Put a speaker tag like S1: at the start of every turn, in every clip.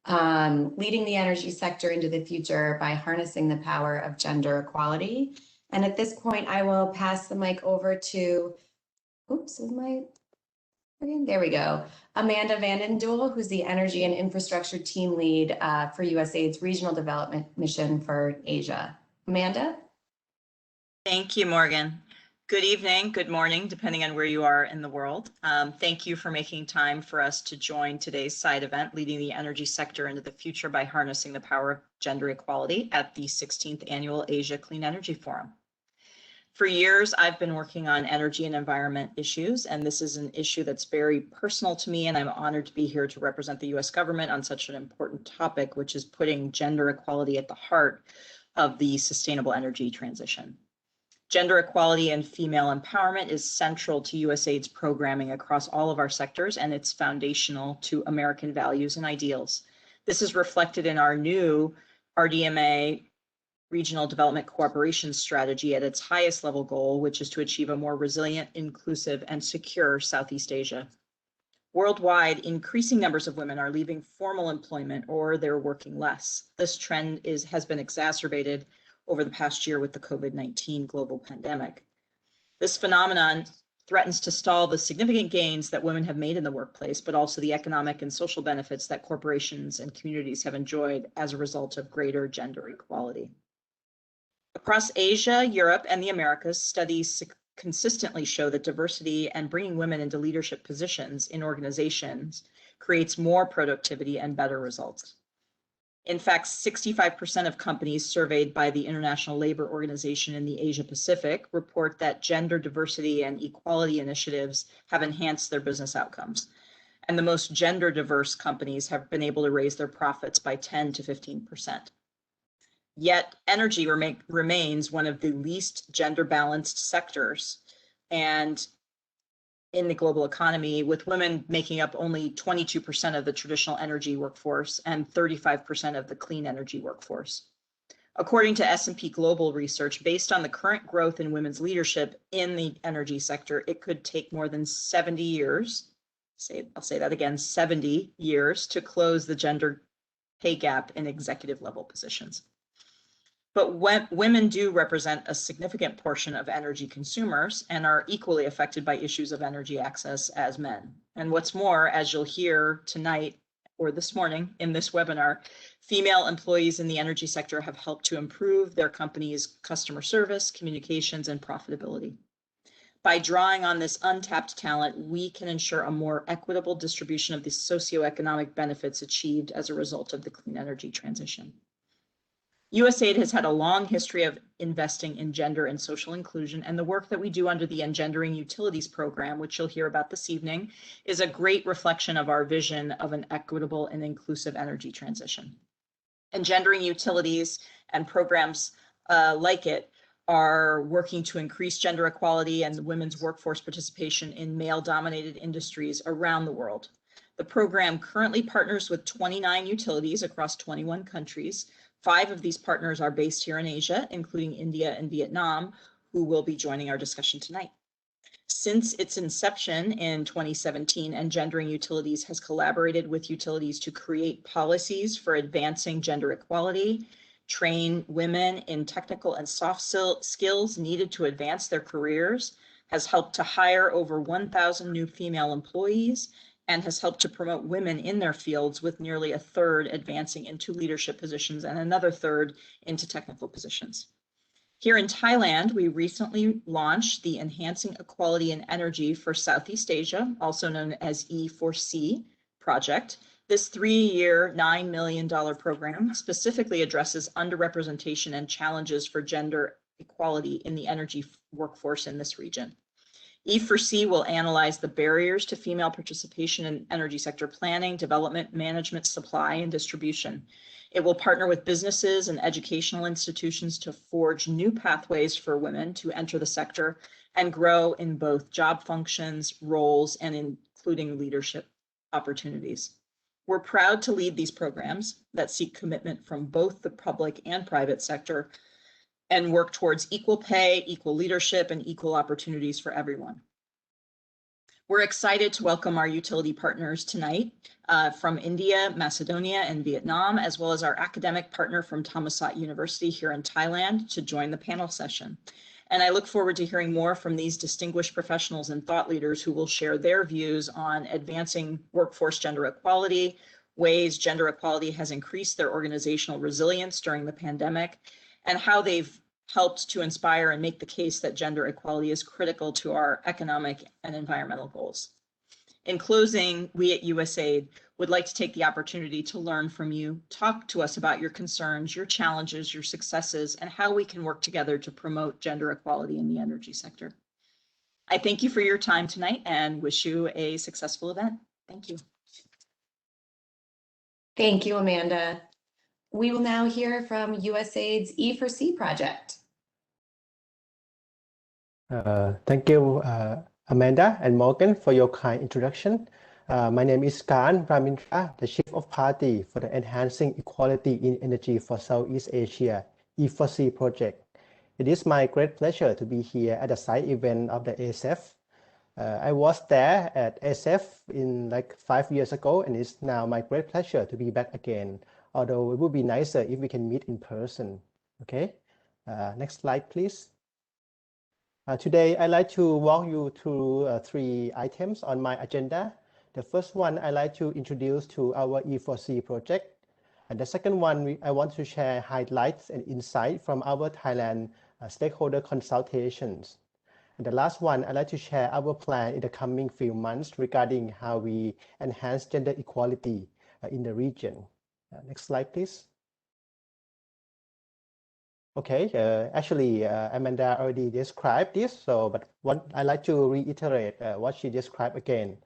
S1: leading the energy sector into the future by harnessing the power of gender equality. And at this point, I will pass the mic over to, there we go. Amanda Vandendoel, who's the Energy and Infrastructure Team Lead for USAID's Regional Development Mission for Asia. Amanda?
S2: Thank you, Morgan. Good evening, good morning, depending on where you are in the world. Thank you for making time for us to join today's side event, Leading the Energy Sector into the Future by Harnessing the Power of Gender Equality at the 16th Annual Asia Clean Energy Forum. For years, I've been working on energy and environment issues, and this is an issue that's very personal to me, and I'm honored to be here to represent the US government on such an important topic, which is putting gender equality at the heart of the sustainable energy transition. Gender equality and female empowerment is central to USAID's programming across all of our sectors, and it's foundational to American values and ideals. This is reflected in our new RDMA Regional Development Cooperation Strategy at its highest level goal, which is to achieve a more resilient, inclusive, and secure Southeast Asia. Worldwide, increasing numbers of women are leaving formal employment or they're working less. This trend has been exacerbated over the past year with the COVID-19 global pandemic. This phenomenon threatens to stall the significant gains that women have made in the workplace, but also the economic and social benefits that corporations and communities have enjoyed as a result of greater gender equality. Across Asia, Europe, and the Americas, studies consistently show that diversity and bringing women into leadership positions in organizations creates more productivity and better results. In fact, 65% of companies surveyed by the International Labor Organization in the Asia Pacific report that gender diversity and equality initiatives have enhanced their business outcomes. And the most gender diverse companies have been able to raise their profits by 10 to 15%. Yet energy remains one of the least gender balanced sectors and in the global economy, with women making up only 22% of the traditional energy workforce and 35% of the clean energy workforce. According to S&P Global Research, based on the current growth in women's leadership in the energy sector, it could take more than 70 years, I'll say that again, 70 years to close the gender pay gap in executive level positions. But women do represent a significant portion of energy consumers and are equally affected by issues of energy access as men. And what's more, as you'll hear tonight or this morning in this webinar, female employees in the energy sector have helped to improve their company's customer service, communications, and profitability. By drawing on this untapped talent, we can ensure a more equitable distribution of the socioeconomic benefits achieved as a result of the clean energy transition. USAID has had a long history of investing in gender and social inclusion, and the work that we do under the Engendering Utilities program, which you'll hear about this evening, is a great reflection of our vision of an equitable and inclusive energy transition. Engendering Utilities and programs like it are working to increase gender equality and women's workforce participation in male-dominated industries around the world. The program currently partners with 29 utilities across 21 countries. 5 of these partners are based here in Asia, including India and Vietnam, who will be joining our discussion tonight. Since its inception in 2017, Engendering Utilities has collaborated with utilities to create policies for advancing gender equality, train women in technical and soft skills needed to advance their careers, has helped to hire over 1,000 new female employees, and has helped to promote women in their fields, with nearly a third advancing into leadership positions and another third into technical positions. Here in Thailand, we recently launched the Enhancing Equality in Energy for Southeast Asia, also known as E4C project. This 3-year, $9 million program specifically addresses underrepresentation and challenges for gender equality in the energy workforce in this region. E4C will analyze the barriers to female participation in energy sector planning, development, management, supply, and distribution. It will partner with businesses and educational institutions to forge new pathways for women to enter the sector and grow in both job functions, roles, and including leadership opportunities. We're proud to lead these programs that seek commitment from both the public and private sector and work towards equal pay, equal leadership, and equal opportunities for everyone. We're excited to welcome our utility partners tonight from India, Macedonia, and Vietnam, as well as our academic partner from Thammasat University here in Thailand to join the panel session. And I look forward to hearing more from these distinguished professionals and thought leaders who will share their views on advancing workforce gender equality, ways gender equality has increased their organizational resilience during the pandemic, and how they've helped to inspire and make the case that gender equality is critical to our economic and environmental goals. In closing, we at USAID would like to take the opportunity to learn from you, talk to us about your concerns, your challenges, your successes, and how we can work together to promote gender equality in the energy sector. I thank you for your time tonight and wish you a successful event. Thank you.
S1: Thank you, Amanda. We will now hear from USAID's E4C project.
S3: Thank you, Amanda and Morgan, for your kind introduction. My name is Kan Ramindra, the Chief of Party for the Enhancing Equality in Energy for Southeast Asia E4C project. It is my great pleasure to be here at the side event of the ASEF. I was there at ASEF in like 5 years ago, and it's now my great pleasure to be back again, although it would be nicer if we can meet in person. Okay, next slide, please. Today, I'd like to walk you through 3 items on my agenda. The first one, I'd like to introduce to our E4C project. And the second one, I want to share highlights and insight from our Thailand stakeholder consultations. And the last one, I'd like to share our plan in the coming few months regarding how we enhance gender equality in the region. Next slide, please. Okay, actually, Amanda already described this, but I'd like to reiterate what she described again.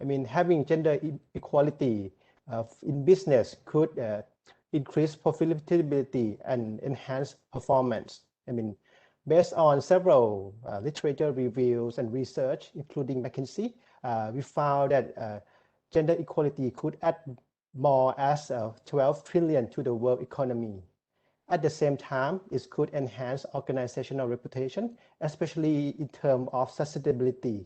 S3: I mean, having gender equality in business could increase profitability and enhance performance. I mean, based on several literature reviews and research, including McKinsey, we found that gender equality could add more as 12 trillion to the world economy. At the same time, it could enhance organizational reputation, especially in terms of sustainability.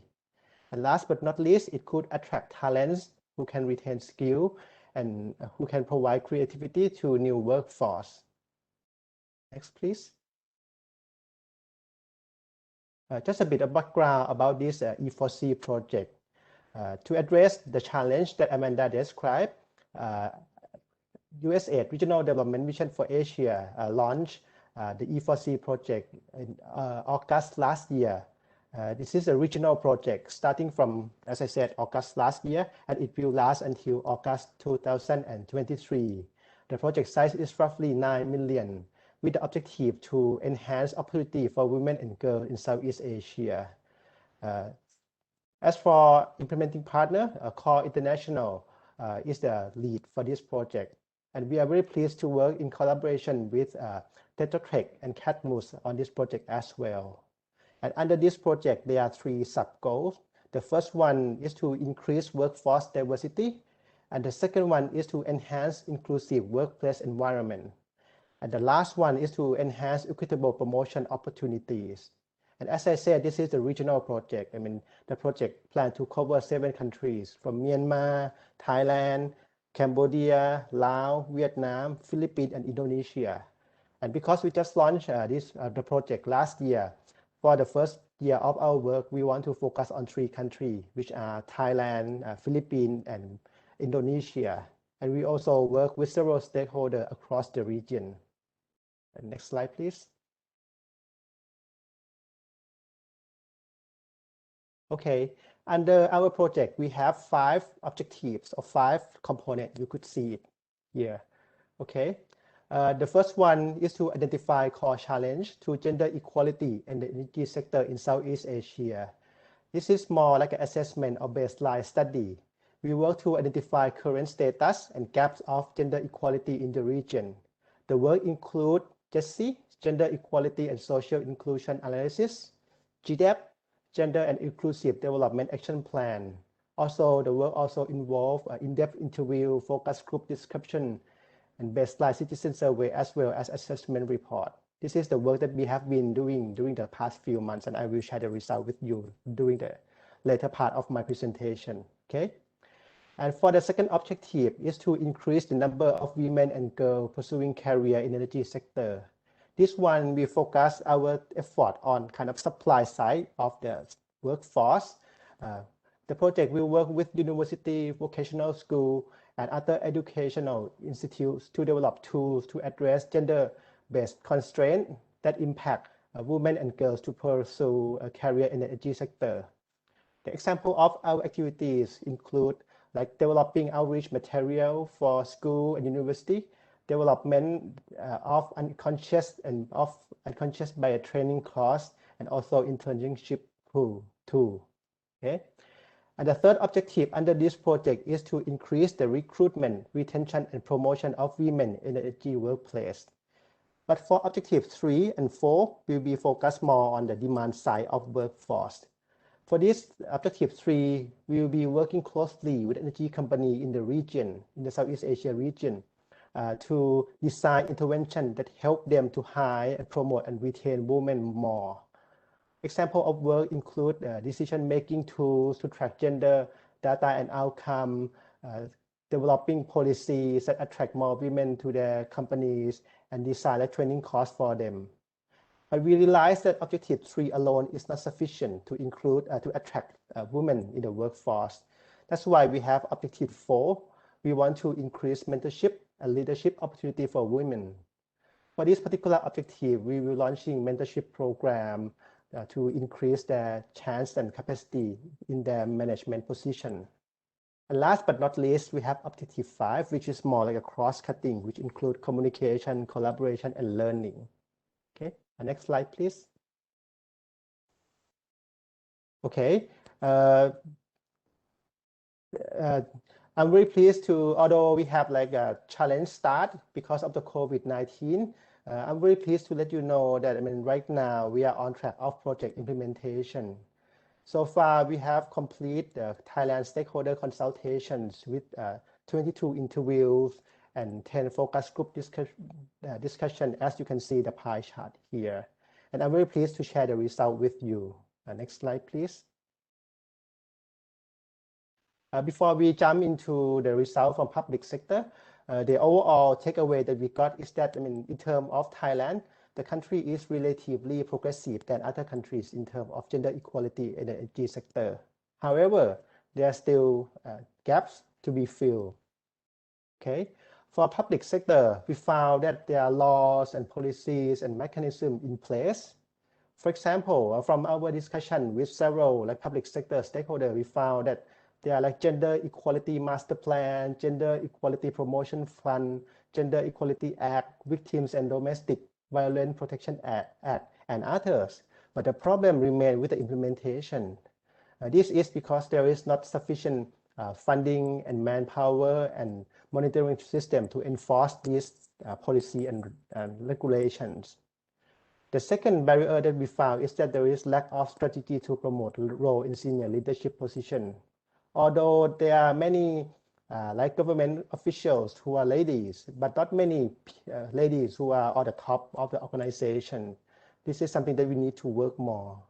S3: And last but not least, it could attract talents who can retain skill and who can provide creativity to new workforce. Next, please. Just a bit of background about this E4C project. To address the challenge that Amanda described, USAID Regional Development Mission for Asia launched the E4C project in August last year. This is a regional project starting from, as I said, August last year, and it will last until August 2023. The project size is roughly 9 million, with the objective to enhance opportunity for women and girls in Southeast Asia. As for implementing partner, Core International is the lead for this project. And we are very pleased to work in collaboration with Tetra Tech and CADMUS on this project as well. And under this project, there are 3 sub-goals. The first one is to increase workforce diversity. And the second one is to enhance inclusive workplace environment. And the last one is to enhance equitable promotion opportunities. And as I said, this is a regional project. I mean, the project plans to cover 7 countries from Myanmar, Thailand, Cambodia, Laos, Vietnam, Philippines, and Indonesia. And because we just launched the project last year, for the first year of our work, we want to focus on 3 countries, which are Thailand, Philippines, and Indonesia. And we also work with several stakeholders across the region. And next slide, please. Okay, under our project, we have 5 objectives or 5 components. You could see it here. Okay, the first one is to identify core challenge to gender equality in the energy sector in Southeast Asia. This is more like an assessment or baseline study. We work to identify current status and gaps of gender equality in the region. The work includes GESI, Gender Equality and Social Inclusion Analysis, GDEP, Gender and Inclusive Development Action Plan. Also, the work also involves in-depth interview, focus group description, and baseline citizen survey, as well as assessment report. This is the work that we have been doing during the past few months, and I will share the result with you during the later part of my presentation. Okay. And for the second objective is to increase the number of women and girls pursuing career in energy sector. This one, we focus our effort on kind of supply side of the workforce. The project will work with university, vocational school, and other educational institutes to develop tools to address gender-based constraints that impact women and girls to pursue a career in the energy sector. The example of our activities include like developing outreach material for school and university, development of unconscious bias training course, and also internship tool. Okay. And the third objective under this project is to increase the recruitment, retention, and promotion of women in the energy workplace. But for objective 3 and 4, we'll be focused more on the demand side of workforce. For this objective 3, we will be working closely with energy company in the region, in the Southeast Asia region, to design intervention that help them to hire and promote and retain women more. Example of work include decision-making tools to track gender data and outcome, developing policies that attract more women to their companies, and design a training course for them. But we realize that objective 3 alone is not sufficient to include to attract women in the workforce. That's why we have objective 4. We want to increase mentorship and leadership opportunity for women. For this particular objective, we will launching mentorship program to increase their chance and capacity in their management position. And last but not least, we have objective 5, which is more like a cross-cutting, which include communication, collaboration, and learning. Okay. Next slide, please. Okay. I'm very pleased to, although we have like a challenge start because of the COVID-19, I'm very pleased to let you know that, right now we are on track of project implementation. So far, we have completed the Thailand stakeholder consultations with 22 interviews and 10 focus group discussion, as you can see the pie chart here. And I'm very pleased to share the result with you. Next slide, please. Before we jump into the result from public sector, the overall takeaway that we got is that, in terms of Thailand, the country is relatively progressive than other countries in terms of gender equality in the energy sector. However, there are still gaps to be filled. Okay. For public sector, we found that there are laws and policies and mechanisms in place. For example, from our discussion with several public sector stakeholders, we found that there are gender equality master plan, gender equality promotion fund, gender equality act, victims and domestic violence protection act, and others. But the problem remains with the implementation. This is because there is not sufficient funding and manpower and monitoring system to enforce these policy and regulations. The second barrier that we found is that there is lack of strategy to promote role in senior leadership position. Although there are many government officials who are ladies, but not many ladies who are at the top of the organization. This is something that we need to work more.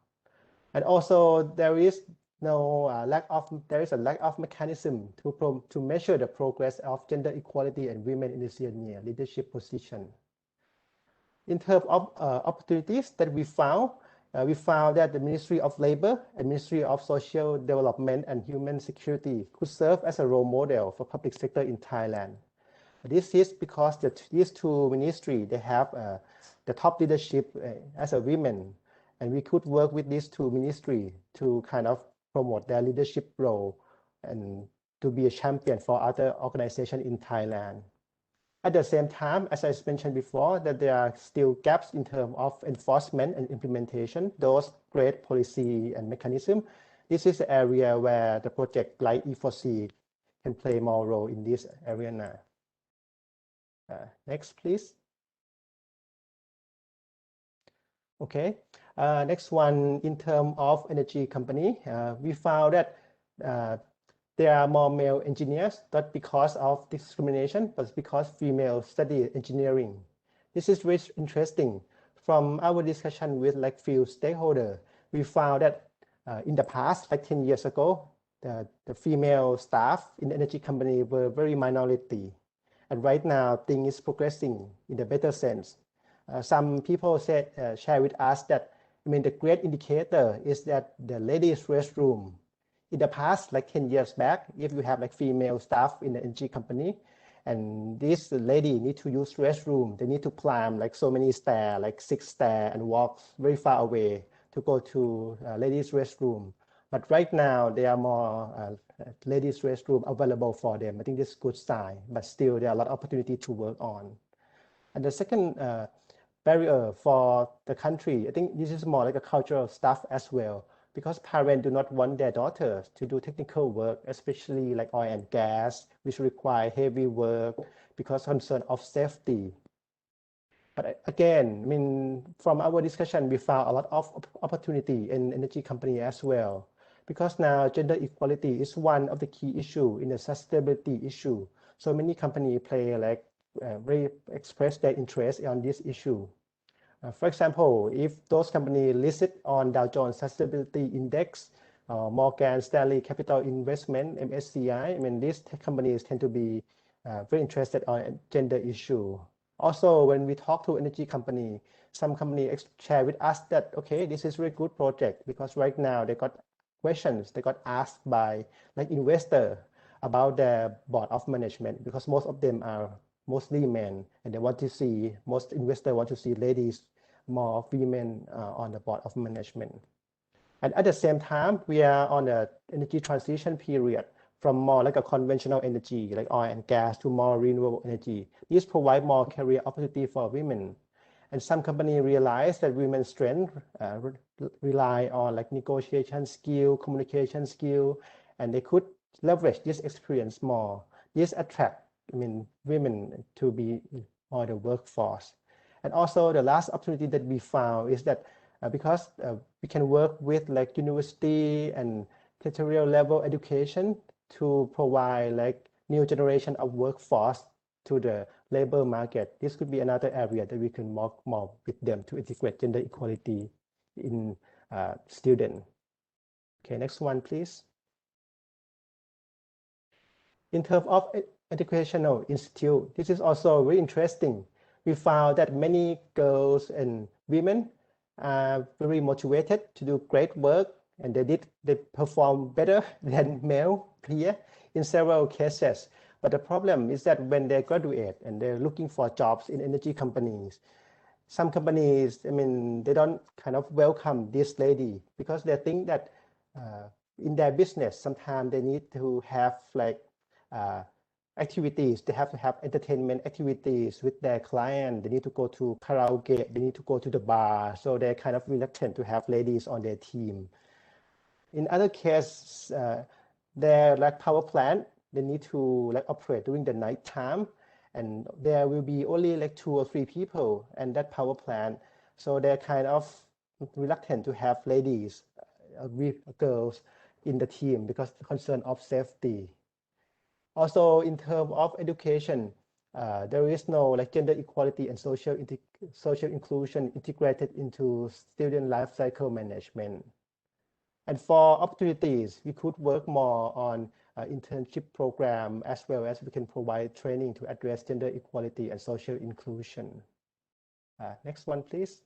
S3: And also there is a lack of mechanism to measure the progress of gender equality and women in the senior leadership position. In terms of opportunities that we found that the Ministry of Labor and Ministry of Social Development and Human Security could serve as a role model for public sector in Thailand. This is because these two ministries, they have the top leadership as a women, and we could work with these two ministries to kind of promote their leadership role and to be a champion for other organizations in Thailand. At the same time, as I mentioned before, that there are still gaps in terms of enforcement and implementation, those great policy and mechanism. This is the area where the project like E4C can play more role in this area now. Next, please. Okay, next one, in terms of energy company, we found that there are more male engineers, not because of discrimination, but because female study engineering. This is very interesting. From our discussion with few stakeholders, we found that In the past, like 10 years ago, the female staff in the energy company were very minority. And right now, things is progressing in a better sense. Some people share with us that, the great indicator is that the ladies' restroom. In the past, like 10 years back, if you have like female staff in the energy company, and this lady need to use restroom, they need to climb like so many stairs, like 6 stairs, and walk very far away to go to ladies' restroom. But right now, there are more ladies' restroom available for them. I think this is a good sign, but still there are a lot of opportunity to work on. And the second barrier for the country, I think this is more like a cultural stuff as well, because parents do not want their daughters to do technical work, especially like oil and gas, which require heavy work because concern of safety. But again, from our discussion, we found a lot of opportunity in energy company as well, because now gender equality is one of the key issue in the sustainability issue. So many companies play like really express their interest on this issue. For example, if those companies listed on Dow Jones Sustainability Index, Morgan Stanley Capital Investment, MSCI, these tech companies tend to be very interested on gender issue. Also, when we talk to energy company, some company share with us that, okay, this is a very good project because right now they got questions, they got asked by like investor about their board of management, because most of them are mostly men, and they want to see, most investors want to see ladies, more women on the board of management. And at the same time, we are on the energy transition period from more like a conventional energy, like oil and gas, to more renewable energy. These provide more career opportunity for women. And some companies realize that women's strength rely on like negotiation skill, communication skill, and they could leverage this experience more. This attract, women to be on the workforce. And also the last opportunity that we found is that because we can work with like university and tertiary level education to provide like new generation of workforce to the labor market. This could be another area that we can work more with them to integrate gender equality in student. Okay, next one, please. In terms of educational institute, this is also very interesting. We found that many girls and women are very motivated to do great work, and they perform better than male here in several cases. But the problem is that when they graduate and they're looking for jobs in energy companies, some companies, they don't kind of welcome this lady because they think that in their business, sometimes they need to have like activities. They have to have entertainment activities with their client. They need to go to karaoke. They need to go to the bar. So they're kind of reluctant to have ladies on their team. In other cases, they're like power plant. They need to like operate during the night time, and there will be only like 2 or 3 people and that power plant. So they're kind of reluctant to have ladies, girls in the team because the concern of safety. Also, in terms of education, there is no like gender equality and social inclusion integrated into student life cycle management. And for opportunities, we could work more on internship program, as well as we can provide training to address gender equality and social inclusion. Next one, please.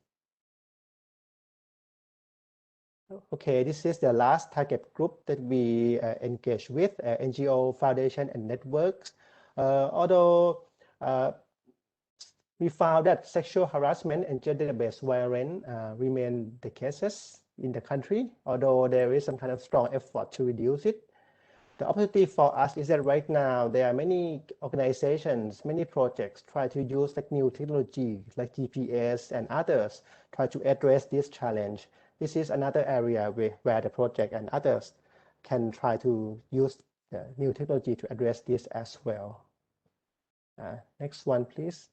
S3: Okay, this is the last target group that we engage with, NGO, foundation, and networks. Although we found that sexual harassment and gender-based violence remain the cases in the country, although there is some kind of strong effort to reduce it. The opportunity for us is that right now there are many organizations, many projects try to use like new technology like GPS and others try to address this challenge. This is another area where the project and others can try to use new technology to address this as well. Next one, please.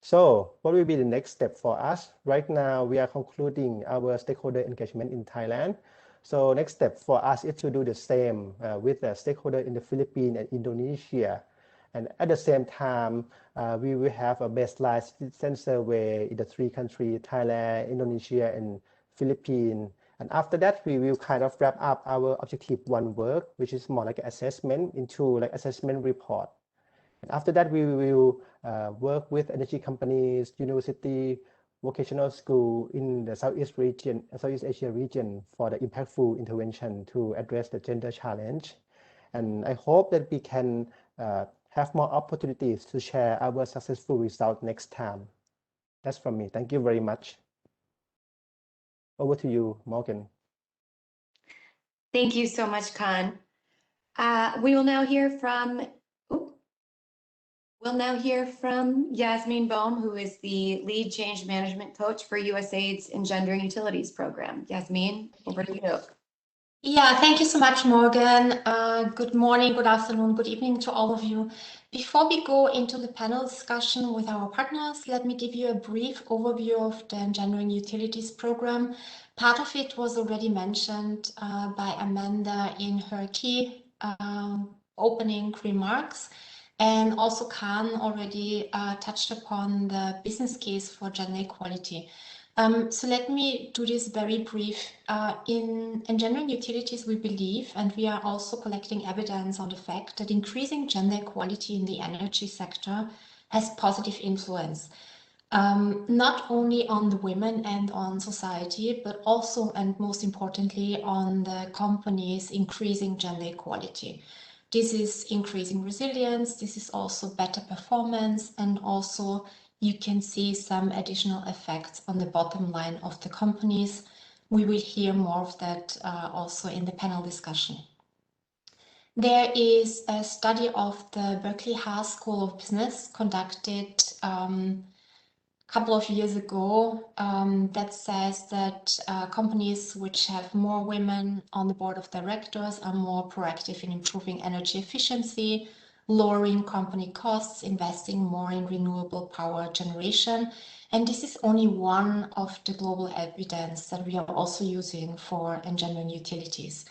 S3: So what will be the next step for us? Right now, we are concluding our stakeholder engagement in Thailand. So next step for us is to do the same with the stakeholder in the Philippines and Indonesia. And at the same time, we will have a baseline citizen survey in the 3 countries, Thailand, Indonesia, and Philippines. And after that, we will kind of wrap up our objective one work, which is more like assessment into like assessment report. And after that, we will work with energy companies, university, vocational school in the Southeast Asia region for the impactful intervention to address the gender challenge. And I hope that we can have more opportunities to share our successful result next time. That's from me. Thank you very much. Over to you, Morgan.
S1: Thank you so much, Khan. We will now hear from Yasmin Bohm, who is the lead change management coach for USAID's Engendering Utilities program. Yasmin, over to you.
S4: Yeah, thank you so much, Morgan. Good morning, good afternoon, good evening to all of you. Before we go into the panel discussion with our partners, let me give you a brief overview of the Engendering Utilities program. Part of it was already mentioned by Amanda in her key opening remarks. And also Khan already touched upon the business case for gender equality. So let me do this very brief. In Engendering Utilities, we believe, and we are also collecting evidence on the fact that increasing gender equality in the energy sector has positive influence, not only on the women and on society, but also, and most importantly, on the companies increasing gender equality. This is increasing resilience, this is also better performance, and also you can see some additional effects on the bottom line of the companies. We will hear more of that also in the panel discussion. There is a study of the Berkeley Haas School of Business conducted a couple of years ago that says that companies which have more women on the board of directors are more proactive in improving energy efficiency, lowering company costs, investing more in renewable power generation. And this is only one of the global evidence that we are also using for engendering utilities.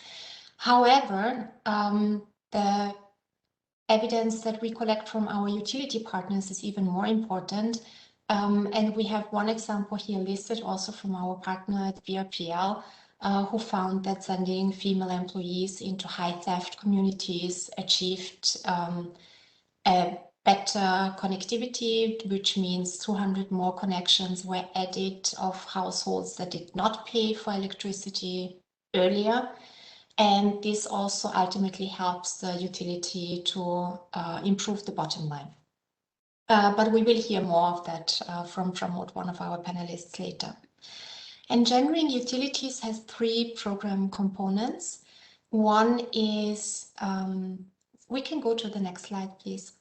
S4: However, the evidence that we collect from our utility partners is even more important. And we have one example here listed also from our partner at BRPL, who found that sending female employees into high theft communities achieved a better connectivity, which means 200 more connections were added of households that did not pay for electricity earlier. And this also ultimately helps the utility to improve the bottom line. But we will hear more of that from one of our panelists later. Engendering Utilities has 3 program components. One is, we can go to the next slide, please.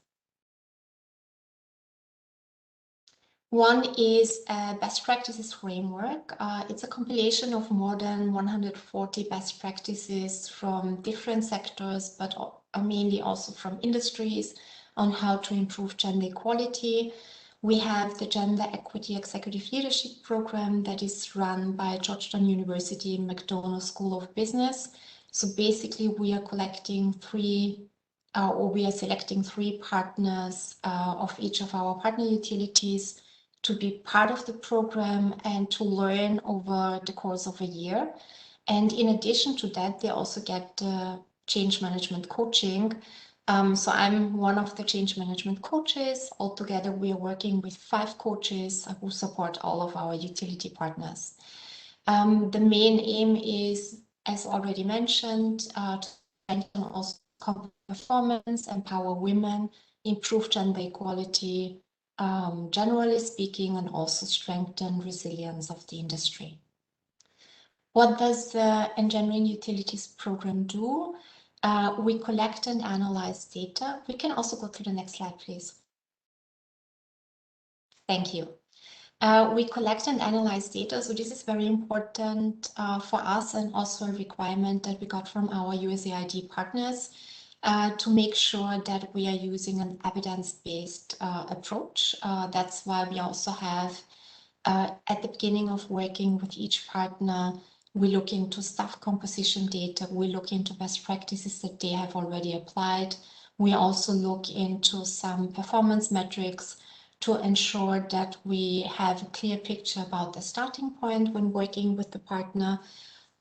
S4: One is a best practices framework. It's a compilation of more than 140 best practices from different sectors, but mainly also from industries on how to improve gender equality. We have the Gender Equity Executive Leadership Program that is run by Georgetown University McDonough School of Business. So basically we are collecting we are selecting 3 partners of each of our partner utilities to be part of the program and to learn over the course of a year. And in addition to that, they also get change management coaching. So I'm one of the change management coaches. Altogether, we are working with 5 coaches who support all of our utility partners. The main aim is, as already mentioned, to strengthen also company performance, empower women, improve gender equality, generally speaking, and also strengthen resilience of the industry. What does the Engendering Utilities program do? We collect and analyze data. We can also go to the next slide, please. Thank you. We collect and analyze data. So this is very important for us and also a requirement that we got from our USAID partners to make sure that we are using an evidence-based approach. That's why we also have, at the beginning of working with each partner, we look into staff composition data, we look into best practices that they have already applied. We also look into some performance metrics to ensure that we have a clear picture about the starting point when working with the partner.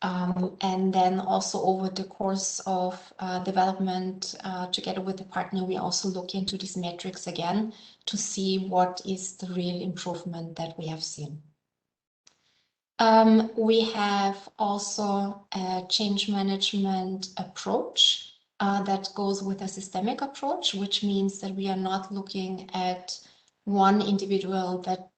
S4: And then also over the course of development together with the partner, we also look into these metrics again to see what is the real improvement that we have seen. We have also a change management approach that goes with a systemic approach, which means that we are not looking at one individual that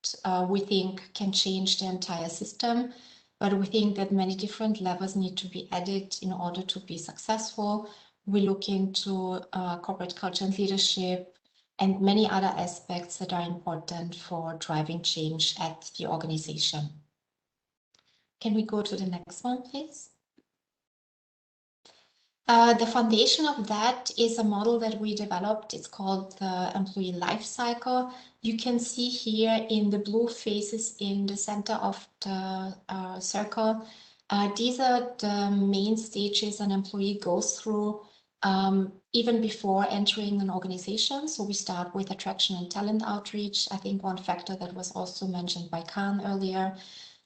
S4: we think can change the entire system, but we think that many different levels need to be added in order to be successful. We look into corporate culture and leadership and many other aspects that are important for driving change at the organization. Can we go to the next one, please? The foundation of that is a model that we developed. It's called the employee life cycle. You can see here in the blue faces in the center of the circle. These are the main stages an employee goes through even before entering an organization. So we start with attraction and talent outreach. I think one factor that was also mentioned by Khan earlier.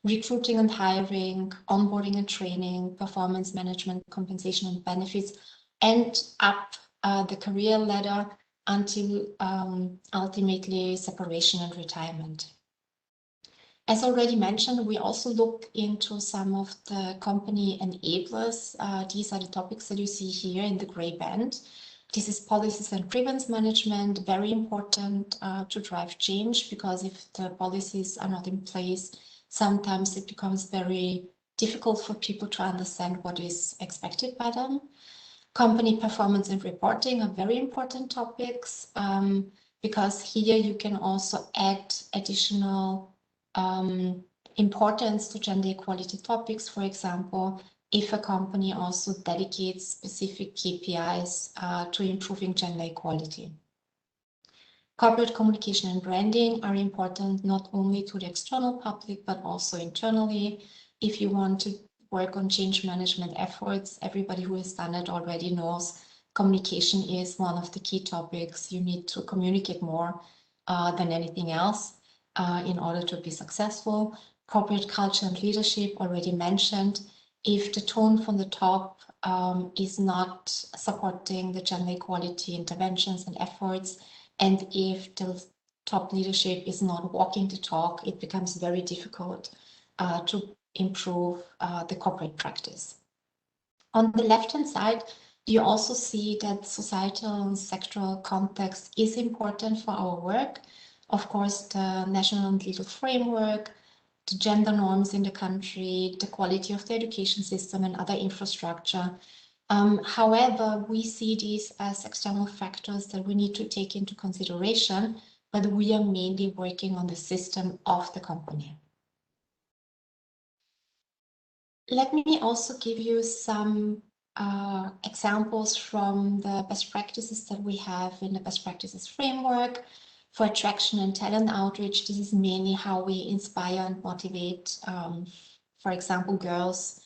S4: Recruiting and hiring, onboarding and training, performance management, compensation and benefits, and up the career ladder until ultimately separation and retirement. As already mentioned, we also look into some of the company enablers. These are the topics that you see here in the gray band. This is policies and grievance management, very important to drive change, because if the policies are not in place, sometimes it becomes very difficult for people to understand what is expected by them. Company performance and reporting are very important topics because here you can also add additional importance to gender equality topics. For example, if a company also dedicates specific KPIs to improving gender equality. Corporate communication and branding are important not only to the external public, but also internally. If you want to work on change management efforts, everybody who has done it already knows communication is one of the key topics. You need to communicate more than anything else in order to be successful. Corporate culture and leadership, already mentioned. If the tone from the top is not supporting the gender equality interventions and efforts, and if the top leadership is not walking the talk, it becomes very difficult to improve the corporate practice. On the left-hand side, you also see that societal and sectoral context is important for our work. Of course, the national and legal framework, the gender norms in the country, the quality of the education system and other infrastructure. However, we see these as external factors that we need to take into consideration, but we are mainly working on the system of the company. Let me also give you some examples from the best practices that we have in the best practices framework. For attraction and talent outreach, this is mainly how we inspire and motivate, for example, girls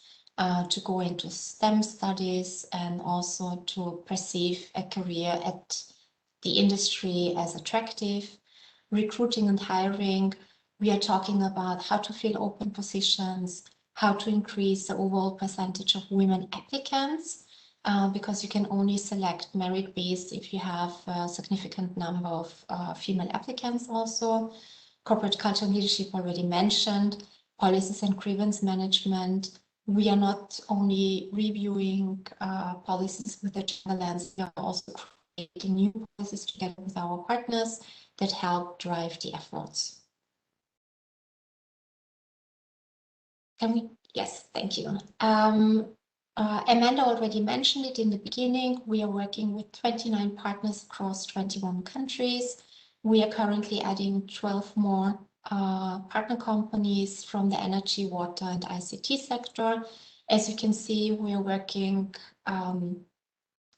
S4: to go into STEM studies and also to perceive a career at the industry as attractive. Recruiting and hiring, we are talking about how to fill open positions, how to increase the overall percentage of women applicants, because you can only select merit-based if you have a significant number of female applicants also. Corporate culture and leadership already mentioned. Policies and grievance management. We are not only reviewing policies with the gender lens, we are also creating new policies together with our partners that help drive the efforts. Can we? Yes, thank you. Amanda already mentioned it in the beginning. We are working with 29 partners across 21 countries. We are currently adding 12 more partner companies from the energy, water, and ICT sector. As you can see, we are working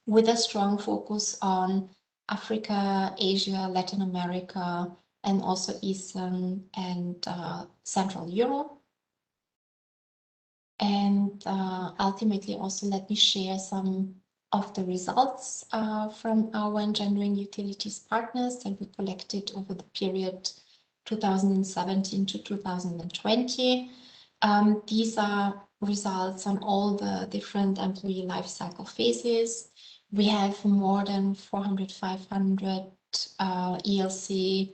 S4: with a strong focus on Africa, Asia, Latin America, and also Eastern and Central Europe. And ultimately, also let me share some of the results from our engendering utilities partners that we collected over the period 2017 to 2020. These are results on all the different employee life cycle phases. We have more than 500 ELC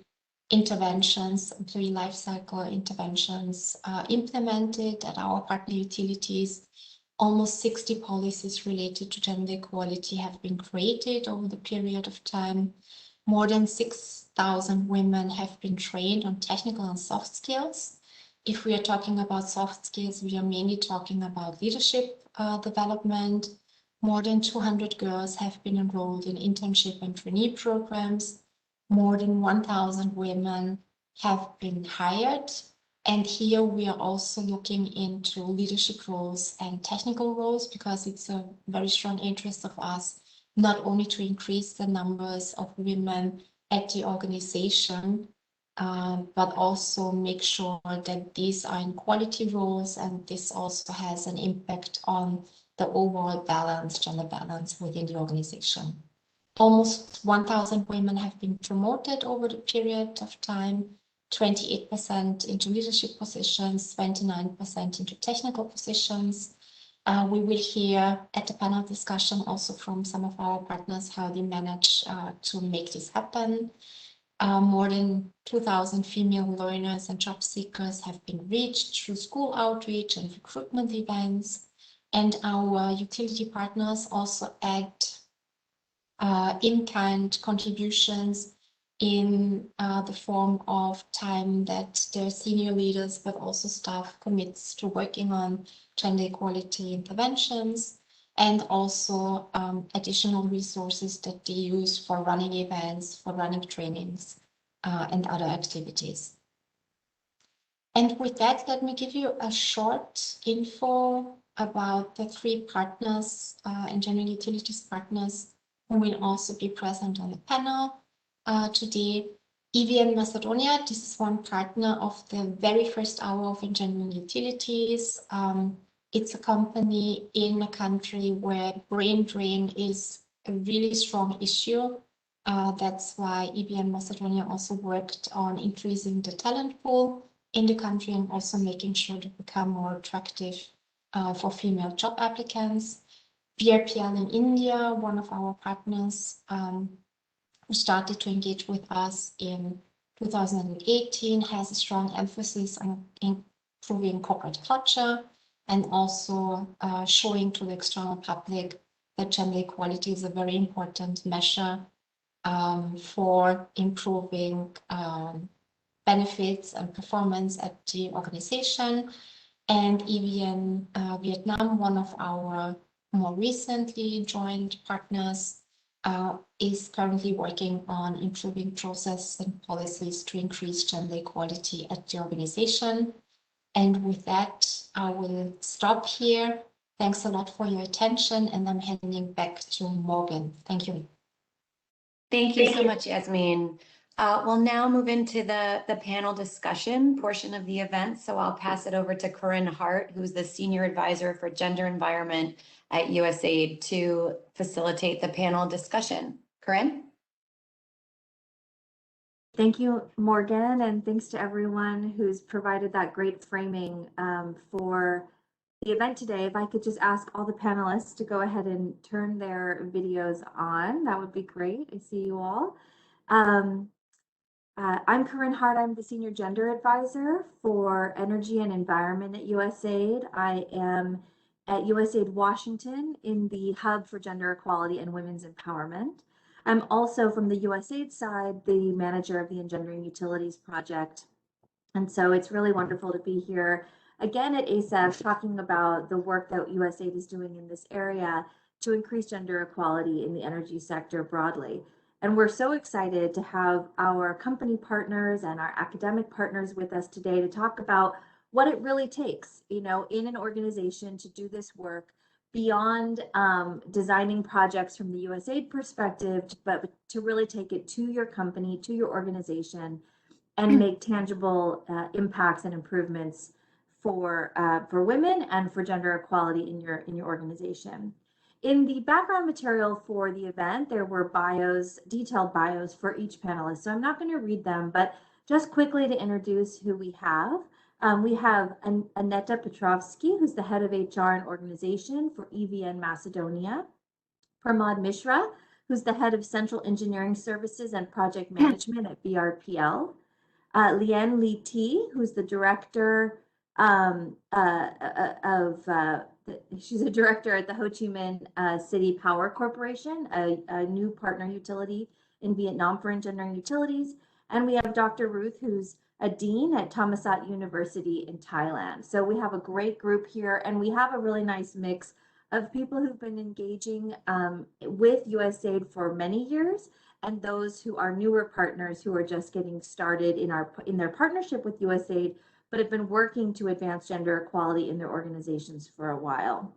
S4: interventions, employee life cycle interventions implemented at our partner utilities. Almost 60 policies related to gender equality have been created over the period of time. More than 6,000 women have been trained on technical and soft skills. If we are talking about soft skills, we are mainly talking about leadership development. More than 200 girls have been enrolled in internship and trainee programs. More than 1,000 women have been hired. And here we are also looking into leadership roles and technical roles because it's a very strong interest of us, not only to increase the numbers of women at the organization, but also make sure that these are in quality roles, and this also has an impact on the overall balance, gender balance within the organization. Almost 1,000 women have been promoted over the period of time, 28% into leadership positions, 29% into technical positions. We will hear at the panel discussion also from some of our partners how they manage to make this happen. More than 2,000 female learners and job seekers have been reached through school outreach and recruitment events. And our utility partners also add in-kind contributions in the form of time that their senior leaders, but also staff, commits to working on gender equality interventions, and also additional resources that they use for running events, for running trainings, and other activities. And with that, let me give you a short info about the three partners, engendering utilities partners, who will also be present on the panel today. EVN Macedonia, this is one partner of the very first hour of engendering utilities. It's a company in a country where brain drain is a really strong issue. That's why EVN Macedonia also worked on increasing the talent pool in the country and also making sure to become more attractive for female job applicants. BRPL in India, one of our partners, who started to engage with us in 2018, has a strong emphasis on improving corporate culture and also showing to the external public that gender equality is a very important measure for improving benefits and performance at the organization. And EVN Vietnam, one of our more recently joined partners, is currently working on improving process and policies to increase gender equality at the organization. And with that, I will stop here. Thanks a lot for your attention, and I'm handing back to Morgan. Thank you.
S1: Thank you so much, Yasmin. We'll now move into the panel discussion portion of the event. So I'll pass it over to Corinne Hart, who's the Senior Advisor for Gender Environment at USAID, to facilitate the panel discussion. Corinne?
S5: Thank you, Morgan, and thanks to everyone who's provided that great framing for the event today. If I could just ask all the panelists to go ahead and turn their videos on, that would be great. I see you all. I'm Corinne Hart. I'm the Senior Gender Advisor for Energy and Environment at USAID. I am at USAID Washington in the Hub for Gender Equality and Women's Empowerment. I'm also, from the USAID side, the manager of the Engendering Utilities Project. And so it's really wonderful to be here again at ASEF talking about the work that USAID is doing in this area to increase gender equality in the energy sector broadly. And we're so excited to have our company partners and our academic partners with us today to talk about what it really takes, in an organization to do this work beyond designing projects from the USAID perspective, but to really take it to your company, to your organization, and make tangible impacts and improvements for women and for gender equality in your organization. In the background material for the event, there were bios, detailed bios for each panelist. So I'm not going to read them, but just quickly to introduce who we have. We have Aneta Petrovsky, who's the head of HR and organization for EVN Macedonia. Pramod Mishra, who's the head of Central Engineering Services and Project Management at BRPL. Lian Li T, who's the director she's a director at the Ho Chi Minh City Power Corporation, a new partner utility in Vietnam for engineering utilities. And we have Dr. Ruth, who's a dean at Thammasat University in Thailand. So we have a great group here, and we have a really nice mix of people who've been engaging with USAID for many years, and those who are newer partners who are just getting started in their partnership with USAID, but have been working to advance gender equality in their organizations for a while.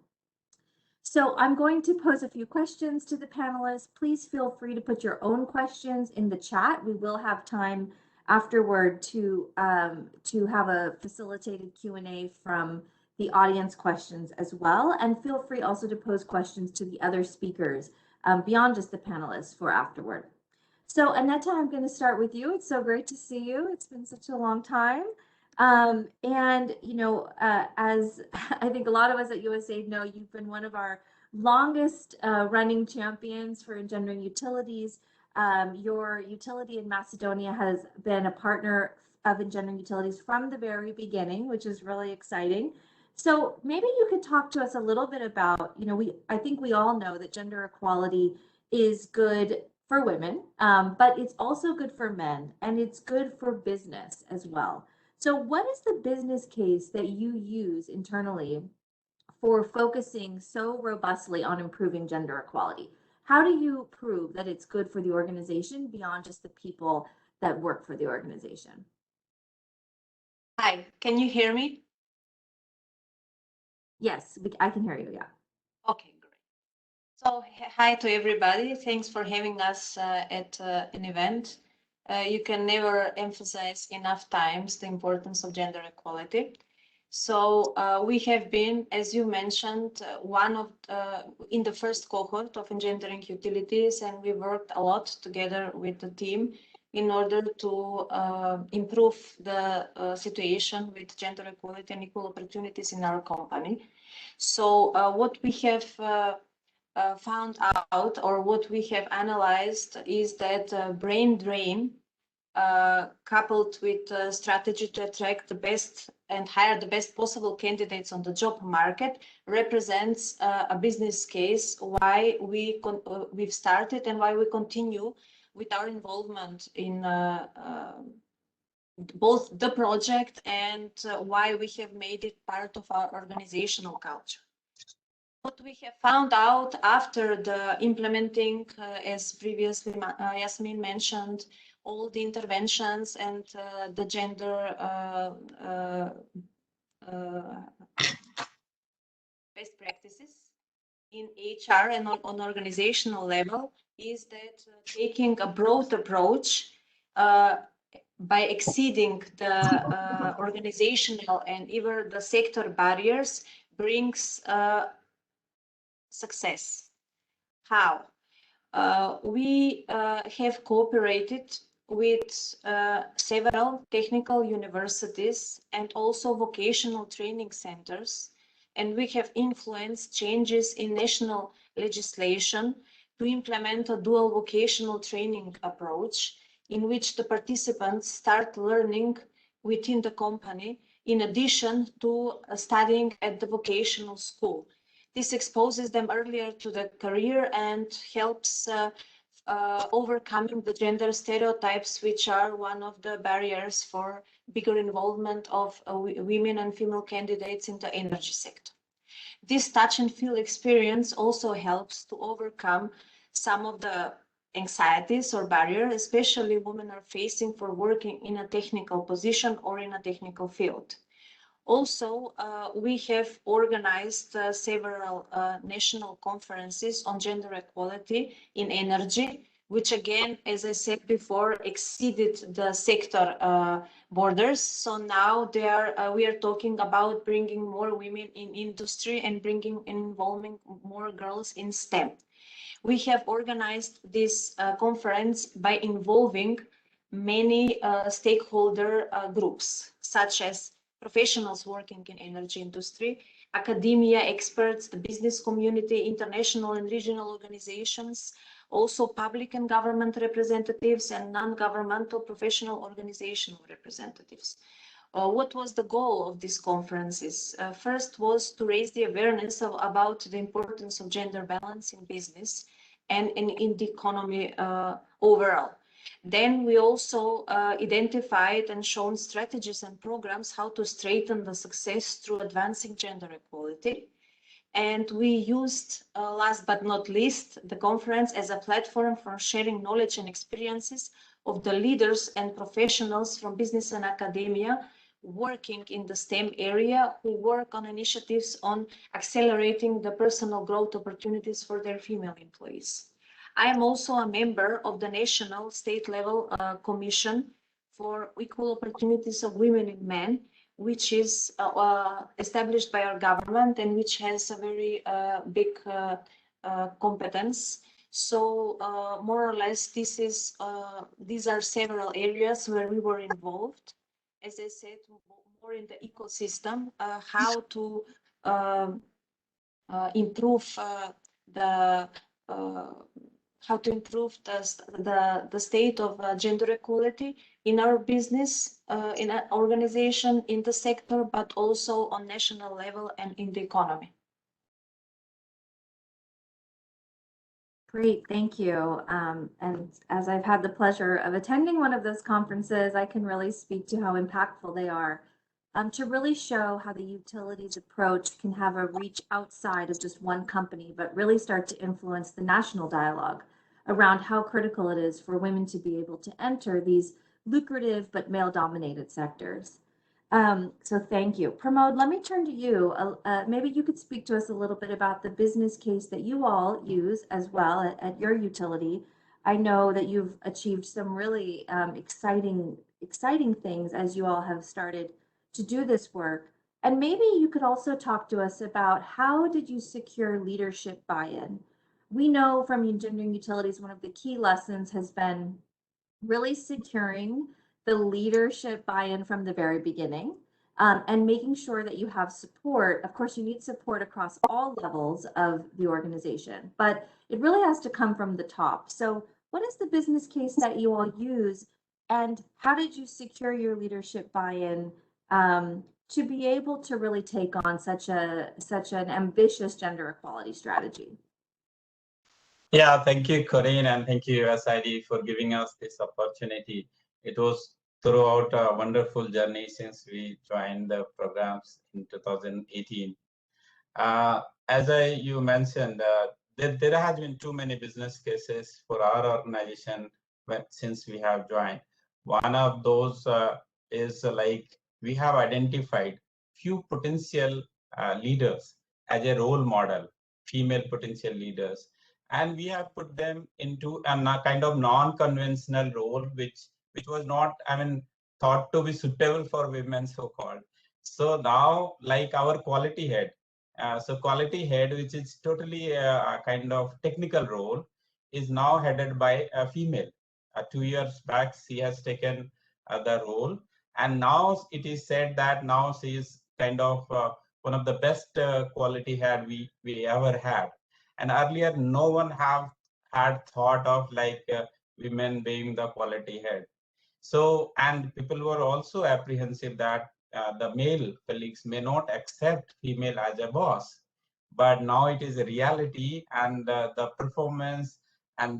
S5: So I'm going to pose a few questions to the panelists. Please feel free to put your own questions in the chat. We will have time afterward to have a facilitated Q&A from the audience questions as well. And feel free also to pose questions to the other speakers beyond just the panelists for afterward. So Aneta, I'm going to start with you. It's so great to see you. It's been such a long time. And, you know, as I think a lot of us at USAID know, you've been one of our longest running champions for engendering utilities. Your utility in Macedonia has been a partner of engendering utilities from the very beginning, which is really exciting. So maybe you could talk to us a little bit about, you know, I think we all know that gender equality is good for women, but it's also good for men, and it's good for business as well. So what is the business case that you use internally for focusing so robustly on improving gender equality? How do you prove that it's good for the organization beyond just the people that work for the organization?
S6: Hi, can you hear me?
S5: Yes, I can hear you, yeah.
S6: Okay, great. So hi to everybody. Thanks for having us at an event. You can never emphasize enough times the importance of gender equality. So we have been, as you mentioned, one of in the first cohort of engendering utilities, and we worked a lot together with the team in order to improve the situation with gender equality and equal opportunities in our company. So what we have found out, or what we have analyzed, is that brain drain coupled with a strategy to attract the best and hire the best possible candidates on the job market represents a business case why we've started and why we continue with our involvement in both the project and why we have made it part of our organizational culture. What we have found out after the implementing, as previously Yasmin mentioned, all the interventions and the gender best practices in HR and on organizational level is that taking a broad approach by exceeding the organizational and even the sector barriers brings success. How? We have cooperated with several technical universities and also vocational training centers, and we have influenced changes in national legislation to implement a dual vocational training approach in which the participants start learning within the company in addition to studying at the vocational school. This exposes them earlier to the career and helps overcoming the gender stereotypes, which are one of the barriers for bigger involvement of women and female candidates in the energy sector. This touch and feel experience also helps to overcome some of the anxieties or barriers, especially women are facing for working in a technical position or in a technical field. Also, we have organized several national conferences on gender equality in energy, which again, as I said before, exceeded the sector borders. So now we are talking about bringing more women in industry and involving more girls in STEM. We have organized this conference by involving many stakeholder groups, such as professionals working in energy industry, academia experts, the business community, international and regional organizations, also public and government representatives and non-governmental professional organizational representatives. What was the goal of these conferences? First was to raise the awareness about the importance of gender balance in business and in the economy overall. Then we also identified and shown strategies and programs how to strengthen the success through advancing gender equality. And we used, last but not least, the conference as a platform for sharing knowledge and experiences of the leaders and professionals from business and academia working in the STEM area who work on initiatives on accelerating the personal growth opportunities for their female employees. I am also a member of the National State Level Commission for Equal Opportunities of Women and Men, which is established by our government and which has a very big competence. So more or less, these are several areas where we were involved. As I said, more in the ecosystem, how to improve the state of gender equality in our business, in our organization, in the sector, but also on national level and in the economy.
S5: Great, thank you. And as I've had the pleasure of attending one of those conferences, I can really speak to how impactful they are to really show how the utilities approach can have a reach outside of just one company, but really start to influence the national dialogue around how critical it is for women to be able to enter these lucrative but male-dominated sectors. So thank you. Pramod, let me turn to you. Maybe you could speak to us a little bit about the business case that you all use as well at your utility. I know that you've achieved some really exciting things as you all have started to do this work. And maybe you could also talk to us about how did you secure leadership buy-in? We know from Engendering Utilities, one of the key lessons has been really securing the leadership buy-in from the very beginning, and making sure that you have support. Of course, you need support across all levels of the organization, but it really has to come from the top. So what is the business case that you all use, and how did you secure your leadership buy-in to be able to really take on such an ambitious gender equality strategy?
S7: Yeah, thank you, Corinne, and thank you, USAID, for giving us this opportunity. It was throughout a wonderful journey since we joined the programs in 2018. As you mentioned, there has been too many business cases for our organization since we have joined. One of those is like we have identified few potential leaders as a role model, female potential leaders. And we have put them into a kind of non-conventional role, which was not, thought to be suitable for women, so-called. So now, like our quality head, which is totally a kind of technical role, is now headed by a female. 2 years back, she has taken the role, and now it is said that now she is kind of one of the best quality head we ever had. And earlier, no one had thought of like women being the quality head. So, and people were also apprehensive that the male colleagues may not accept female as a boss. But now it is a reality, and the performance and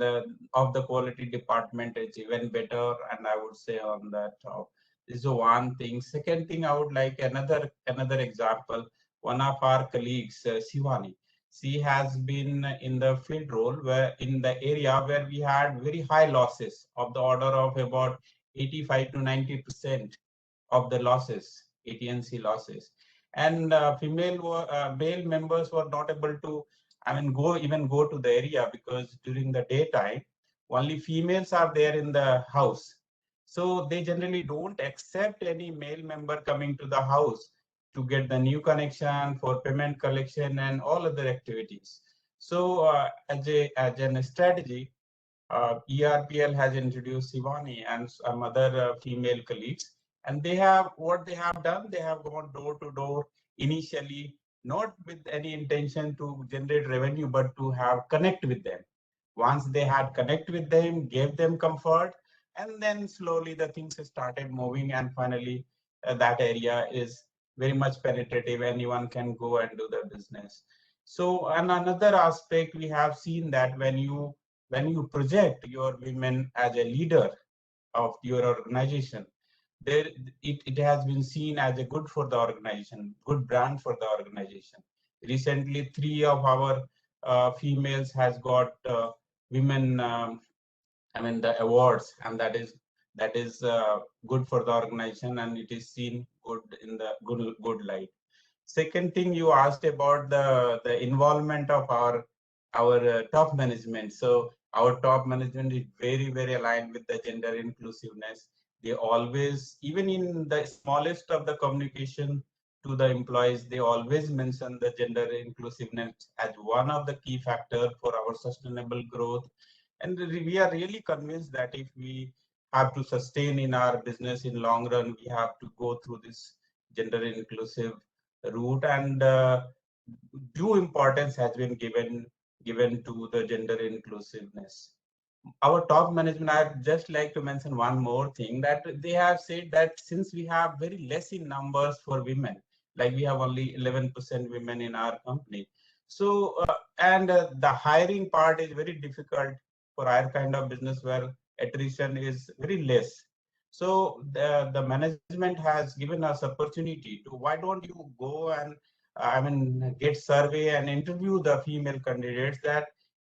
S7: of the quality department is even better. And I would say on that top. This is one thing. Second thing, I would like another example. One of our colleagues, Shivani. She has been in the field role where in the area where we had very high losses of the order of about 85 to 90% of the losses, AT&C losses. And male members were not able to, go to the area because during the daytime, only females are there in the house. So they generally don't accept any male member coming to the house to get the new connection for payment collection and all other activities. So as a strategy, ERPL has introduced Shivani and some other female colleagues, and they have done. They have gone door to door initially, not with any intention to generate revenue, but to have connect with them. Once they had connect with them, gave them comfort, and then slowly the things started moving, and finally that area is very much penetrative. Anyone can go and do the business. So, and another aspect we have seen that when you project your women as a leader of your organization, there it has been seen as a good for the organization, good brand for the organization. Recently, 3 of our females has got women the awards, and that is good for the organization, and it is seen good in the good light. Second thing, you asked about the involvement of our top management. So our top management is very aligned with the gender inclusiveness. They always, even in the smallest of the communication to the employees, they always mention the gender inclusiveness as one of the key factors for our sustainable growth. And we are really convinced that if we have to sustain in our business in long run, we have to go through this gender inclusive route, and due importance has been given to the gender inclusiveness. Our top management, I'd just like to mention one more thing, that they have said that since we have very less in numbers for women, like we have only 11% women in our company. So, the hiring part is very difficult for our kind of business where attrition is very less. So the management has given us opportunity to, why don't you go and get survey and interview the female candidates that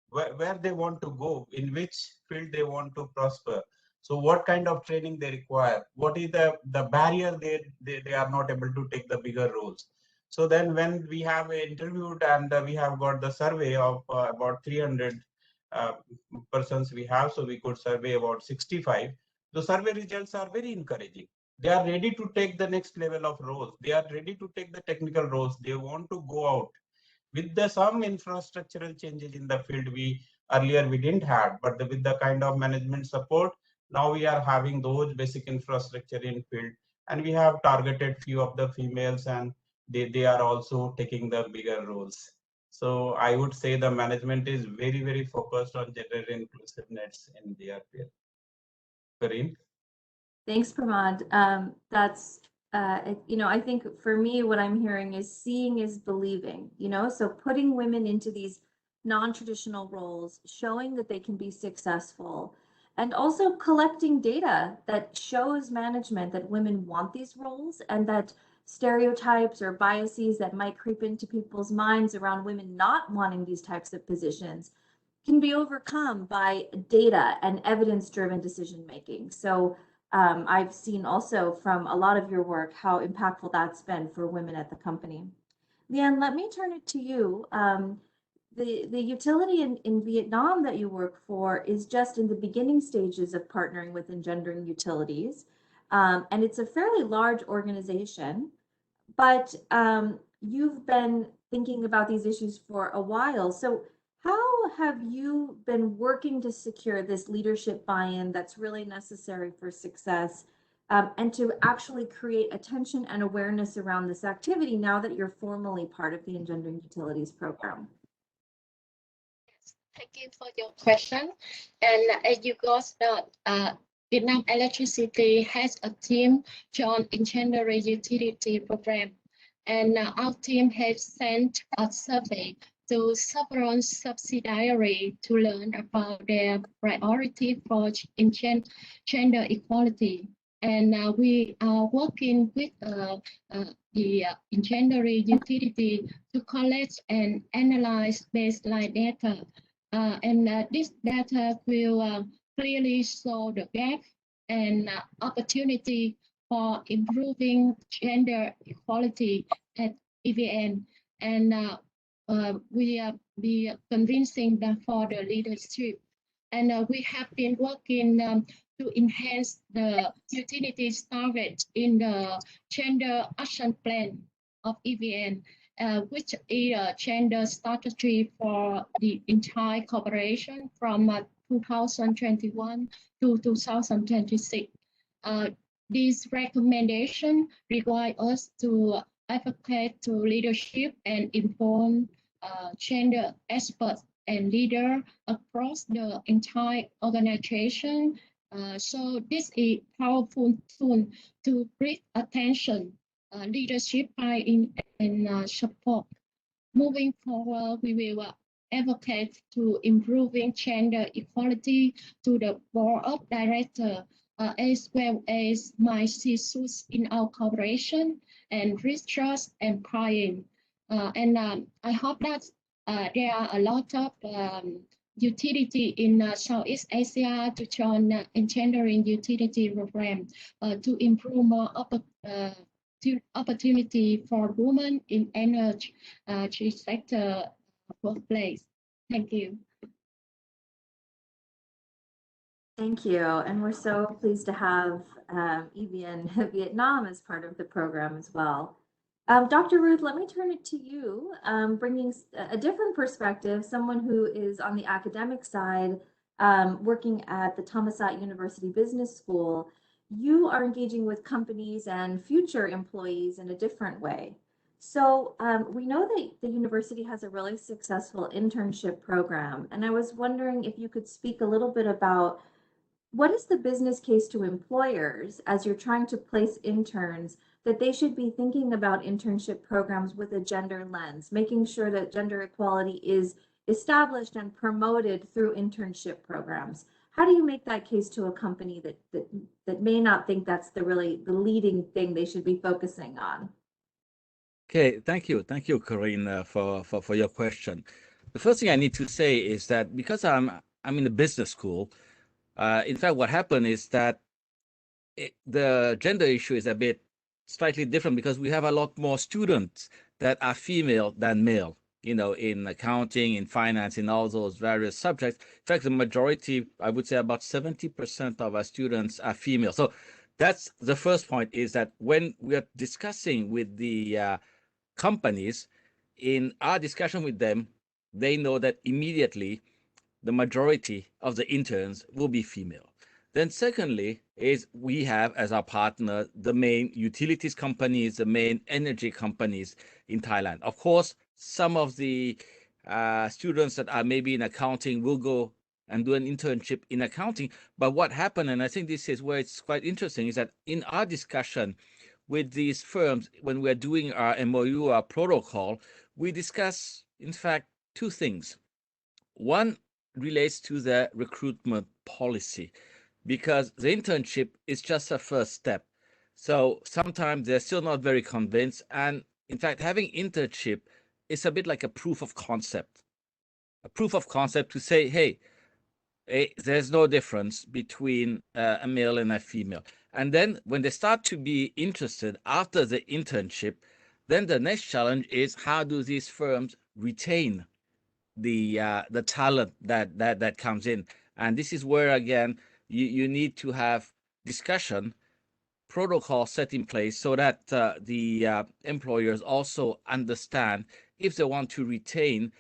S7: where they want to go, in which field they want to prosper. So what kind of training they require, what is the barrier they are not able to take the bigger roles. So then when we have interviewed and we have got the survey of about 300 persons we have, so we could survey about 65. The survey results are very encouraging. They are ready to take the next level of roles. They are ready to take the technical roles. They want to go out with some infrastructural changes in the field. Earlier we didn't have, but with the kind of management support, now we are having those basic infrastructure in field, and we have targeted few of the females, and they are also taking the bigger roles. So I would say the management is very focused on gender inclusiveness in ERPL. Kareem?
S5: Thanks, Pramod. That's, I think for me, what I'm hearing is seeing is believing, so putting women into these non-traditional roles, showing that they can be successful, and also collecting data that shows management that women want these roles, and that stereotypes or biases that might creep into people's minds around women not wanting these types of positions can be overcome by data and evidence-driven decision-making. So I've seen also from a lot of your work how impactful that's been for women at the company. Leanne, let me turn it to you. The utility in Vietnam that you work for is just in the beginning stages of partnering with engendering utilities. And it's a fairly large organization, but you've been thinking about these issues for a while. So how have you been working to secure this leadership buy-in that's really necessary for success, and to actually create attention and awareness around this activity now that you're formally part of the Engendering Utilities program?
S8: Thank you for your question. And as you guys know, Vietnam Electricity has a team joined Engendering Utility program, and our team has sent a survey to several subsidiaries to learn about their priority for gender equality. And we are working with the Engendering Utility to collect and analyze baseline data. This data will clearly show the gap and opportunity for improving gender equality at EVN. And we are convincing that for the leadership And we have been working to enhance the utilities target in the gender action plan of EVN, which is a gender strategy for the entire corporation from 2021 to 2026. This recommendation require us to advocate to leadership and inform gender experts and leaders across the entire organization. So this is powerful tool to bring attention, leadership in and support. Moving forward, we will advocate to improving gender equality to the board of directors, as well as my C-suite in our corporation and research and client. I hope that there are a lot of utility in Southeast Asia to join engineering utility program to improve more opportunity for women in energy sector workplace. Thank you.
S5: Thank you. And we're so pleased to have EVN Vietnam as part of the program as well. Dr. Ruth, let me turn it to you, bringing a different perspective, someone who is on the academic side, working at the Thammasat University Business School. You are engaging with companies and future employees in a different way. So we know that the university has a really successful internship program, and I was wondering if you could speak a little bit about what is the business case to employers as you're trying to place interns, that they should be thinking about internship programs with a gender lens, making sure that gender equality is established and promoted through internship programs? How do you make that case to a company that may not think that's the leading thing they should be focusing on?
S9: Okay, thank you, Corinne, for your question. The first thing I need to say is that because I'm in the business school, in fact, what happened is that the gender issue is a bit slightly different because we have a lot more students that are female than male, in accounting, in finance, in all those various subjects. In fact, the majority, I would say about 70% of our students are female. So that's the first point, is that when we are discussing with the companies, in our discussion with them, they know that immediately the majority of the interns will be female. Then secondly is we have as our partner the main utilities companies, the main energy companies in Thailand. Of course, some of the students that are maybe in accounting will go and do an internship in accounting. But what happened, and I think this is where it's quite interesting, is that in our discussion with these firms, when we're doing our MOU, our protocol, we discuss, in fact, two things. One relates to the recruitment policy, because the internship is just a first step. So sometimes they're still not very convinced. And in fact, having internship is a bit like a proof of concept. A proof of concept to say, hey, there's no difference between a male and a female. And then when they start to be interested after the internship, then the next challenge is, how do these firms retain the talent that comes in? And this is where, again, you need to have discussion, protocol set in place so that the employers also understand, if they want to retain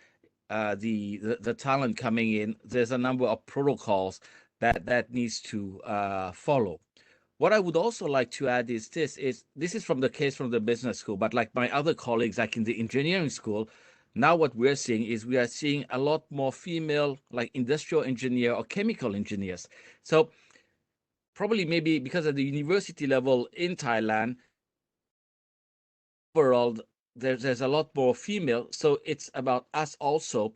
S9: the talent coming in, there's a number of protocols that needs to follow. What I would also like to add is this is from the case from the business school, but like my other colleagues, like in the engineering school, now what we're seeing is we are seeing a lot more female, like industrial engineer or chemical engineers. So probably maybe because at the university level in Thailand, overall, there's a lot more female. So it's about us also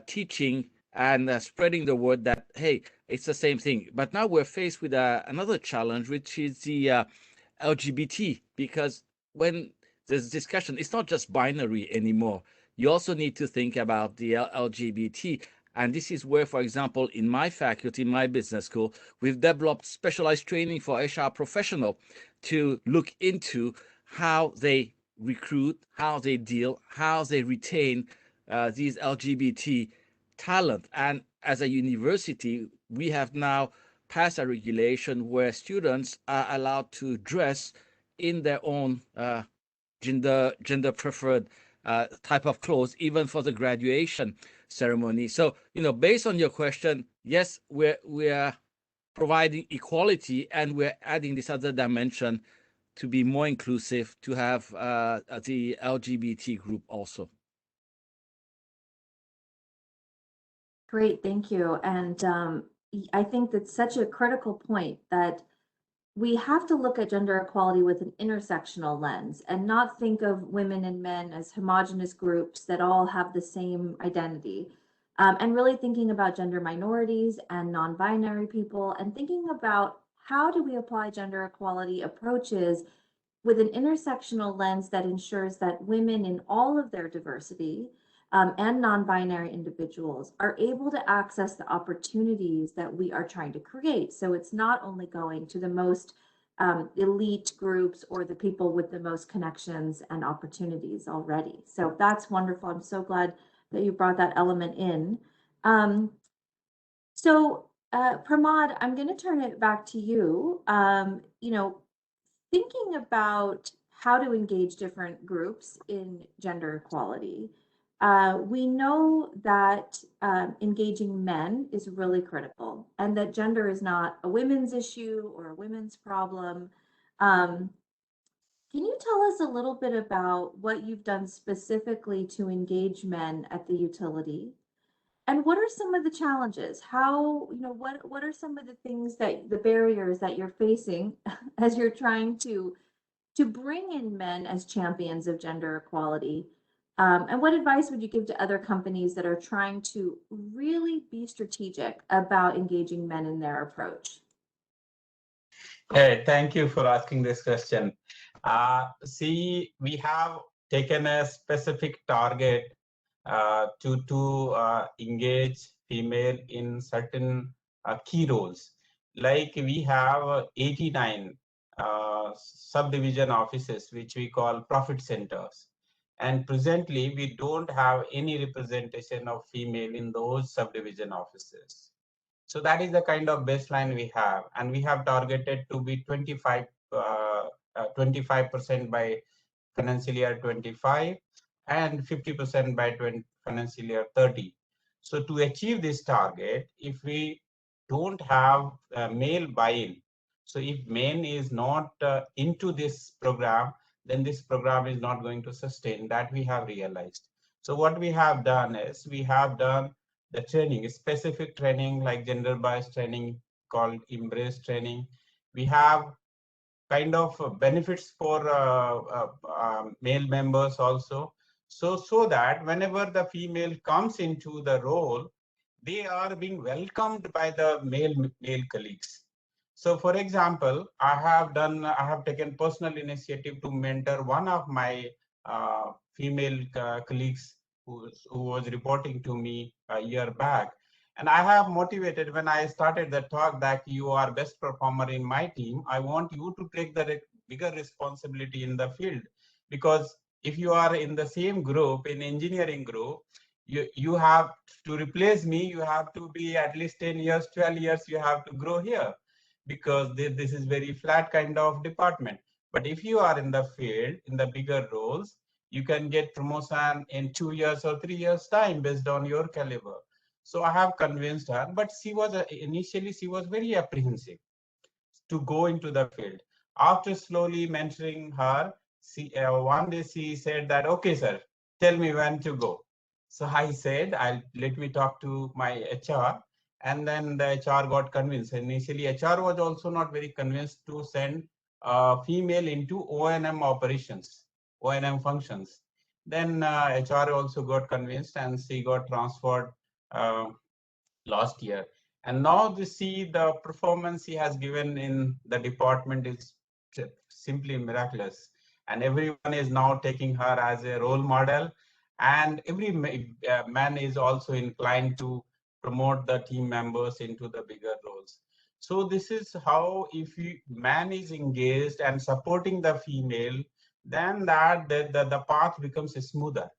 S9: teaching and spreading the word that, hey, it's the same thing. But now we're faced with another challenge, which is the LGBT, because when there's discussion, it's not just binary anymore. You also need to think about the LGBT. And this is where, for example, in my faculty, my business school, we've developed specialized training for HR professionals to look into how they recruit, how they deal, how they retain these LGBT talent. And as a university, we have now passed a regulation where students are allowed to dress in their own gender preferred type of clothes, even for the graduation ceremony. So, based on your question, yes, we're providing equality, and we're adding this other dimension to be more inclusive, to have the LGBT group also.
S5: Great, thank you. And I think that's such a critical point, that we have to look at gender equality with an intersectional lens and not think of women and men as homogenous groups that all have the same identity. And really thinking about gender minorities and non-binary people, and thinking about how do we apply gender equality approaches with an intersectional lens that ensures that women in all of their diversity and non-binary individuals are able to access the opportunities that we are trying to create. So it's not only going to the most elite groups or the people with the most connections and opportunities already. So that's wonderful. I'm so glad that you brought that element in. Pramod, I'm going to turn it back to you. Thinking about how to engage different groups in gender equality, we know that engaging men is really critical, and that gender is not a women's issue or a women's problem. Can you tell us a little bit about what you've done specifically to engage men at the utility? And what are some of the challenges? What are some of the things, the barriers that you're facing as you're trying to bring in men as champions of gender equality? And what advice would you give to other companies that are trying to really be strategic about engaging men in their approach?
S7: Hey, thank you for asking this question. See, we have taken a specific target to engage female in certain key roles. Like we have 89 subdivision offices, which we call profit centers. And presently, we don't have any representation of female in those subdivision offices. So that is the kind of baseline we have. And we have targeted to be 25% by financial year 25 and 50% by financial year 30. So to achieve this target, if we don't have male buy-in, so if men is not into this program, then this program is not going to sustain. That we have realized. So what we have done is we have done the training, specific training like gender bias training called Embrace training. We have kind of benefits for male members also. So that whenever the female comes into the role, they are being welcomed by the male colleagues. So for example, I have taken personal initiative to mentor one of my female colleagues who was reporting to me a year back. And I have motivated when I started the talk that you are best performer in my team. I want you to take the bigger responsibility in the field, because if you are in the same group, in engineering group, you have to replace me. You have to be at least 10 years, 12 years, you have to grow here, because this is very flat kind of department. But if you are in the field, in the bigger roles, you can get promotion in 2 years or 3 years time based on your caliber. So I have convinced her, but initially she was very apprehensive to go into the field. After slowly mentoring her, one day she said that, okay, sir, tell me when to go. So I said, let me talk to my HR. And then the HR got convinced. Initially, HR was also not very convinced to send a female into O&M operations, O&M functions. Then HR also got convinced, and she got transferred last year. And now to see the performance he has given in the department is simply miraculous. And everyone is now taking her as a role model. And every man is also inclined to promote the team members into the bigger roles. So this is how, if man is engaged and supporting the female, then the path becomes smoother.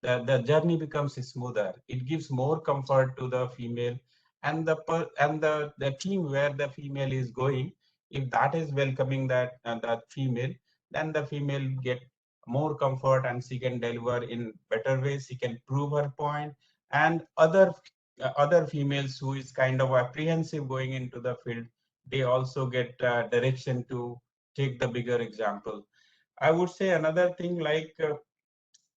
S7: the journey becomes smoother. It gives more comfort to the female and the team where the female is going. If that is welcoming that female, then the female get more comfort and she can deliver in better ways. She can prove her point, and other females who is kind of apprehensive going into the field, they also get direction to take the bigger example. I would say another thing, like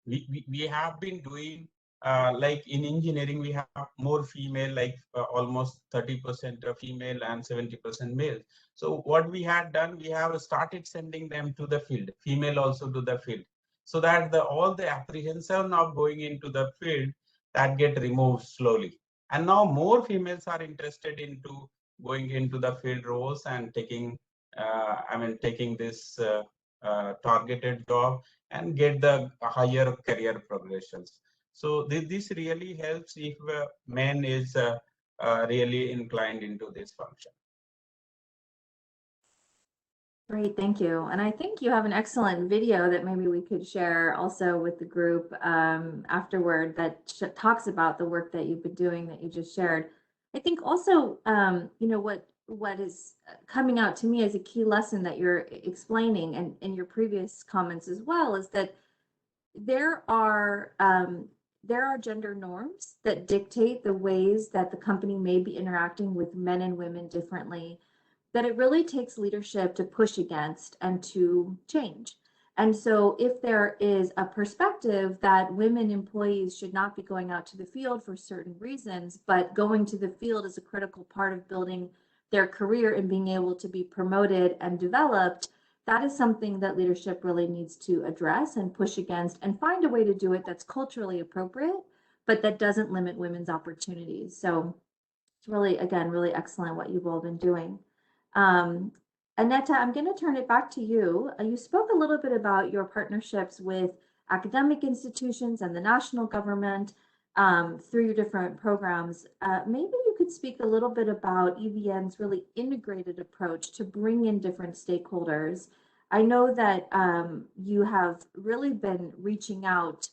S7: we have been doing like in engineering, we have more female, like almost 30% female and 70% male. So what we had done, we have started sending them to the field, female also to the field, so that all the apprehension of going into the field, that get removed slowly. And now more females are interested into going into the field roles and taking taking this targeted job and get the higher career progressions. So this really helps if man is really inclined into this function.
S5: Great, thank you. And I think you have an excellent video that maybe we could share also with the group afterward that talks about the work that you've been doing that you just shared. I think also, you know, what is coming out to me as a key lesson that you're explaining, and in your previous comments as well, is that there are gender norms that dictate the ways that the company may be interacting with men and women differently, that it really takes leadership to push against and to change. And so if there is a perspective that women employees should not be going out to the field for certain reasons, but going to the field is a critical part of building their career and being able to be promoted and developed, that is something that leadership really needs to address and push against and find a way to do it that's culturally appropriate, but that doesn't limit women's opportunities. So it's really, again, really excellent what you've all been doing. Annetta, I'm going to turn it back to you. You spoke a little bit about your partnerships with academic institutions and the national government through your different programs. Maybe you could speak a little bit about EVN's really integrated approach to bring in different stakeholders. I know that you have really been reaching out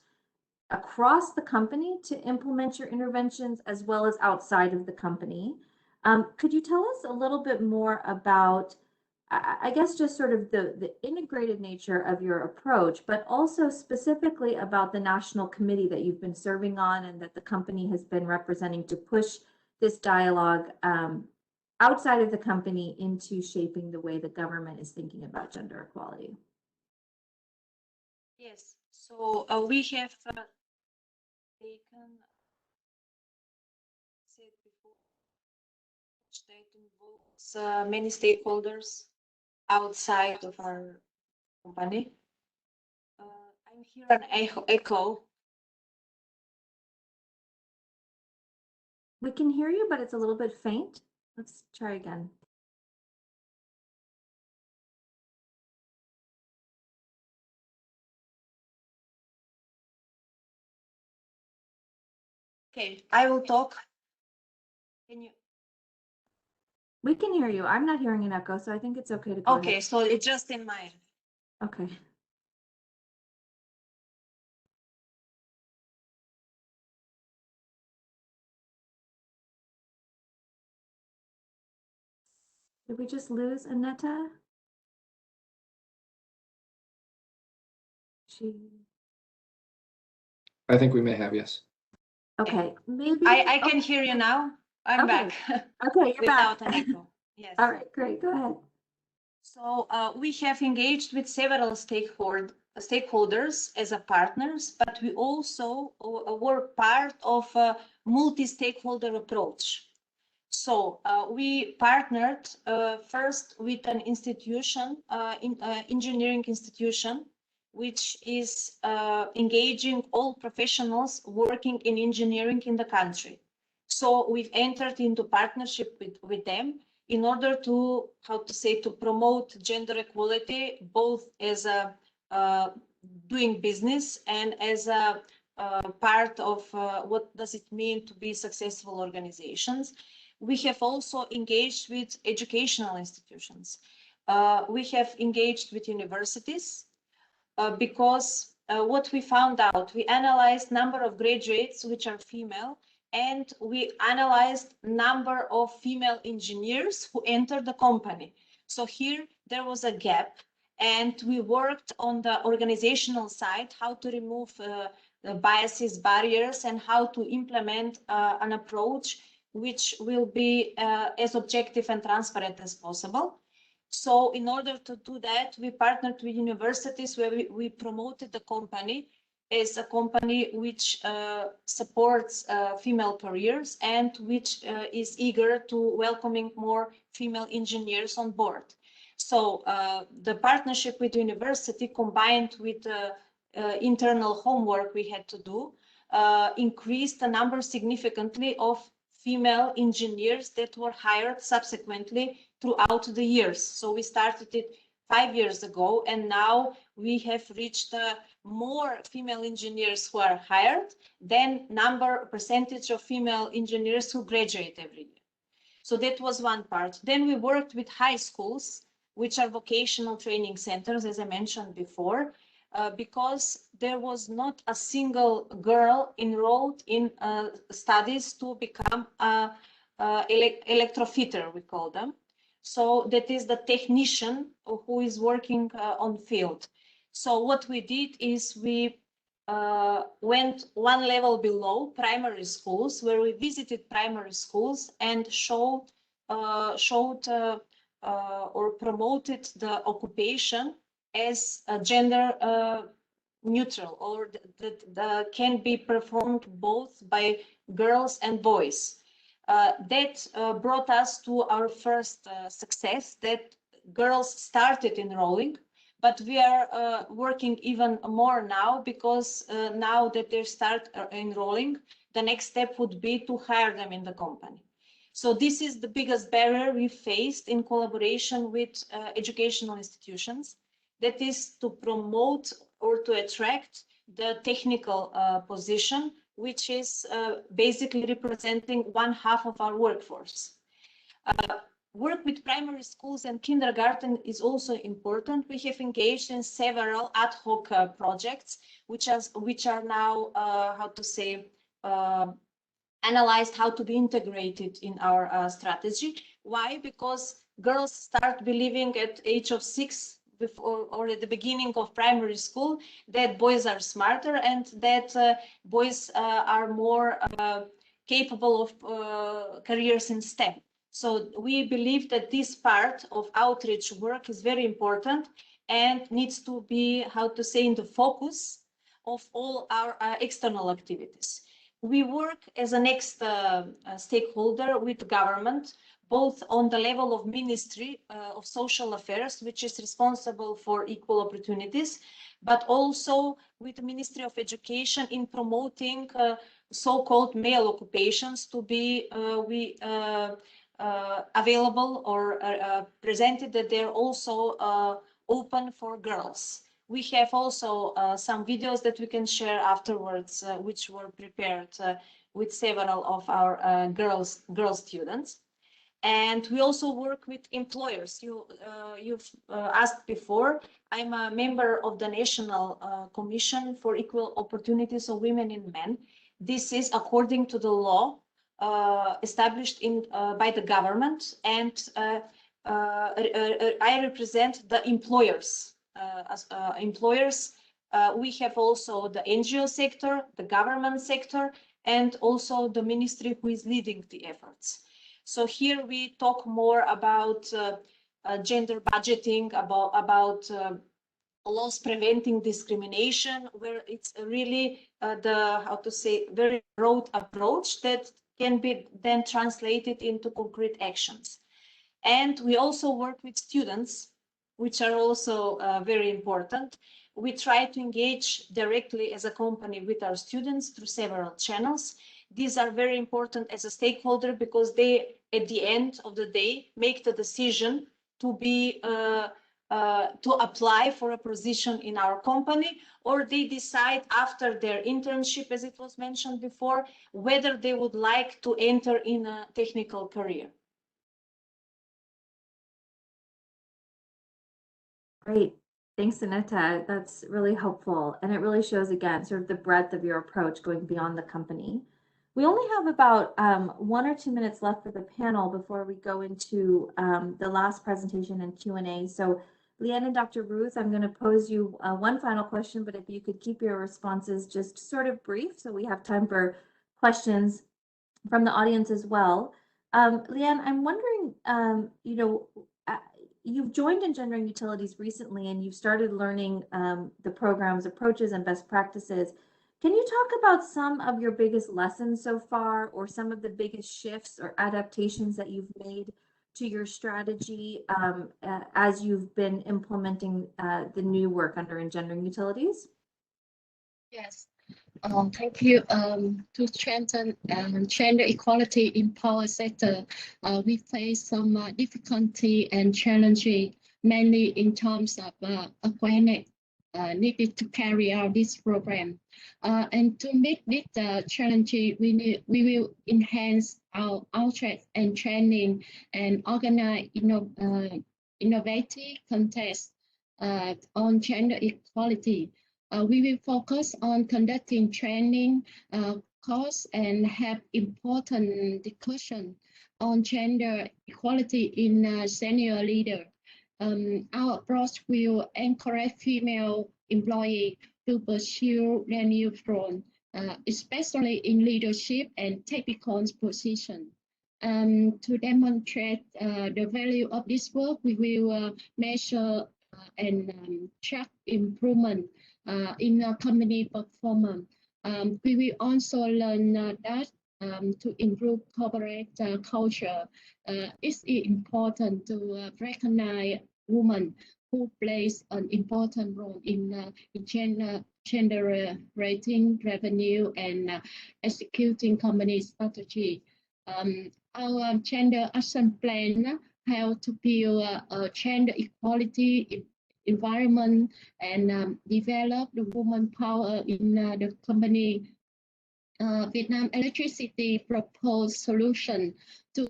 S5: across the company to implement your interventions as well as outside of the company. Could you tell us a little bit more about, I guess, just sort of the integrated nature of your approach, but also specifically about the national committee that you've been serving on and that the company has been representing to push this dialogue outside of the company into shaping the way the government is thinking about gender equality?
S6: Yes, so we have taken, said before, that involves many stakeholders outside of our company. I'm here an echo.
S5: We can hear you, but it's a little bit faint. Let's try again.
S6: Okay, I will talk. Can you?
S5: We can hear you. I'm not hearing an echo, so I think it's okay to go
S6: Okay,
S5: ahead.
S6: so it's just in my.
S5: Okay. Did we just lose Annetta?
S10: I think we may have, yes.
S5: Okay, maybe.
S6: I can hear you now. I'm
S5: Okay.
S6: back.
S5: Okay, you're
S6: Without
S5: back.
S6: an echo. Yes.
S5: All right, great. Go ahead.
S6: So we have engaged with several stakeholders as a partners, but we also were part of a multi-stakeholder approach. So we partnered first with an institution, engineering institution, which is engaging all professionals working in engineering in the country. So we've entered into partnership with them in order to, to promote gender equality, both as a doing business and as a part of what does it mean to be successful organizations. We have also engaged with educational institutions. We have engaged with universities because what we found out, we analyzed number of graduates which are female, and we analyzed number of female engineers who entered the company. So here there was a gap, and we worked on the organizational side, how to remove the biases, barriers, and how to implement an approach which will be as objective and transparent as possible. So in order to do that, we partnered with universities where we promoted the company as a company which supports female careers and which is eager to welcoming more female engineers on board. So the partnership with the university combined with internal homework we had to do increased the number significantly of female engineers that were hired subsequently throughout the years. So we started it 5 years ago, and now we have reached more female engineers who are hired than percentage of female engineers who graduate every year. So that was one part. Then we worked with high schools, which are vocational training centers, as I mentioned before, because there was not a single girl enrolled in studies to become a electrofitter, we call them. So that is the technician who is working on field. So what we did is we went one level below primary schools, where we visited primary schools and showed or promoted the occupation as a gender neutral, or that can be performed both by girls and boys. That brought us to our first success, that girls started enrolling, but we are working even more now, because now that they start enrolling, the next step would be to hire them in the company. So this is the biggest barrier we faced in collaboration with educational institutions, that is to promote or to attract the technical position, which is basically representing 1/2 of our workforce. Work with primary schools and kindergarten is also important. We have engaged in several ad hoc projects, which are now, analyzed how to be integrated in our strategy. Why? Because girls start believing at age of 6, before or at the beginning of primary school, that boys are smarter and that boys are more capable of careers in STEM. So we believe that this part of outreach work is very important and needs to be, in the focus of all our external activities. We work as a next stakeholder with government, both on the level of Ministry of Social Affairs, which is responsible for equal opportunities, but also with the Ministry of Education in promoting so-called male occupations to be available or presented that they're also open for girls. We have also some videos that we can share afterwards, which were prepared with several of our girl students. And we also work with employers. You've asked before. I'm a member of the National Commission for Equal Opportunities of Women and Men. This is according to the law established by the government, and I represent the employers. We have also the NGO sector, the government sector, and also the ministry who is leading the efforts. So here we talk more about gender budgeting, about laws preventing discrimination, where it's really very broad approach that can be then translated into concrete actions. And we also work with students, which are also very important. We try to engage directly as a company with our students through several channels. These are very important as a stakeholder because they, at the end of the day, make the decision to be to apply for a position in our company, or they decide after their internship, as it was mentioned before, whether they would like to enter in a technical career.
S5: Great. Thanks, Anita. That's really helpful. And it really shows, again, sort of the breadth of your approach going beyond the company. We only have about 1 or 2 minutes left for the panel before we go into the last presentation and Q&A. So Leanne and Dr. Ruth, I'm going to pose you one final question, but if you could keep your responses just sort of brief so we have time for questions from the audience as well. Leanne, I'm wondering, you've joined Engendering Utilities recently and you've started learning the program's approaches and best practices. Can you talk about some of your biggest lessons so far, or some of the biggest shifts or adaptations that you've made to your strategy as you've been implementing the new work under Engendering Utilities?
S8: Yes. Thank you. To strengthen gender equality in power sector, we face some difficulty and challenges, mainly in terms of awareness needed to carry out this program. And to meet this challenge, we will enhance our outreach and training and organize innovative contests on gender equality. We will focus on conducting training courses and have important discussion on gender equality in senior leader. Our approach will encourage female employees to pursue their new role, especially in leadership and technical positions. To demonstrate the value of this work, we will measure and track improvement in company performance. We will also learn that to improve corporate culture, it's important to recognize women who plays an important role in generating revenue and executing company strategy. Our gender action plan help to build a gender equality environment and develop the woman power in the company. Vietnam Electricity proposed solution to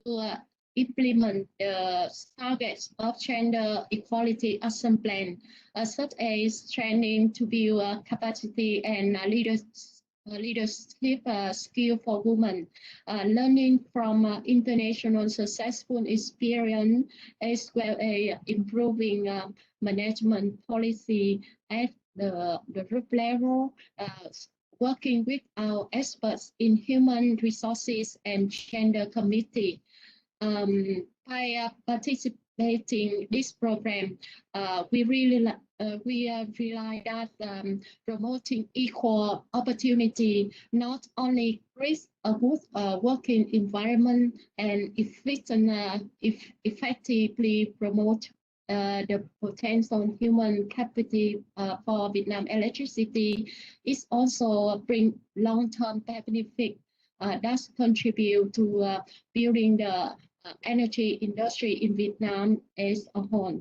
S8: implement the targets of gender equality action plan, such as training to build capacity and leadership skill for women, learning from international successful experience, as well as improving management policy at the group level, working with our experts in human resources and gender committee. By participating this program, we realize that promoting equal opportunity not only creates a good working environment and effectively promote the potential human capital for Vietnam Electricity, it also bring long-term benefit that contribute to building the energy industry in Vietnam as a whole.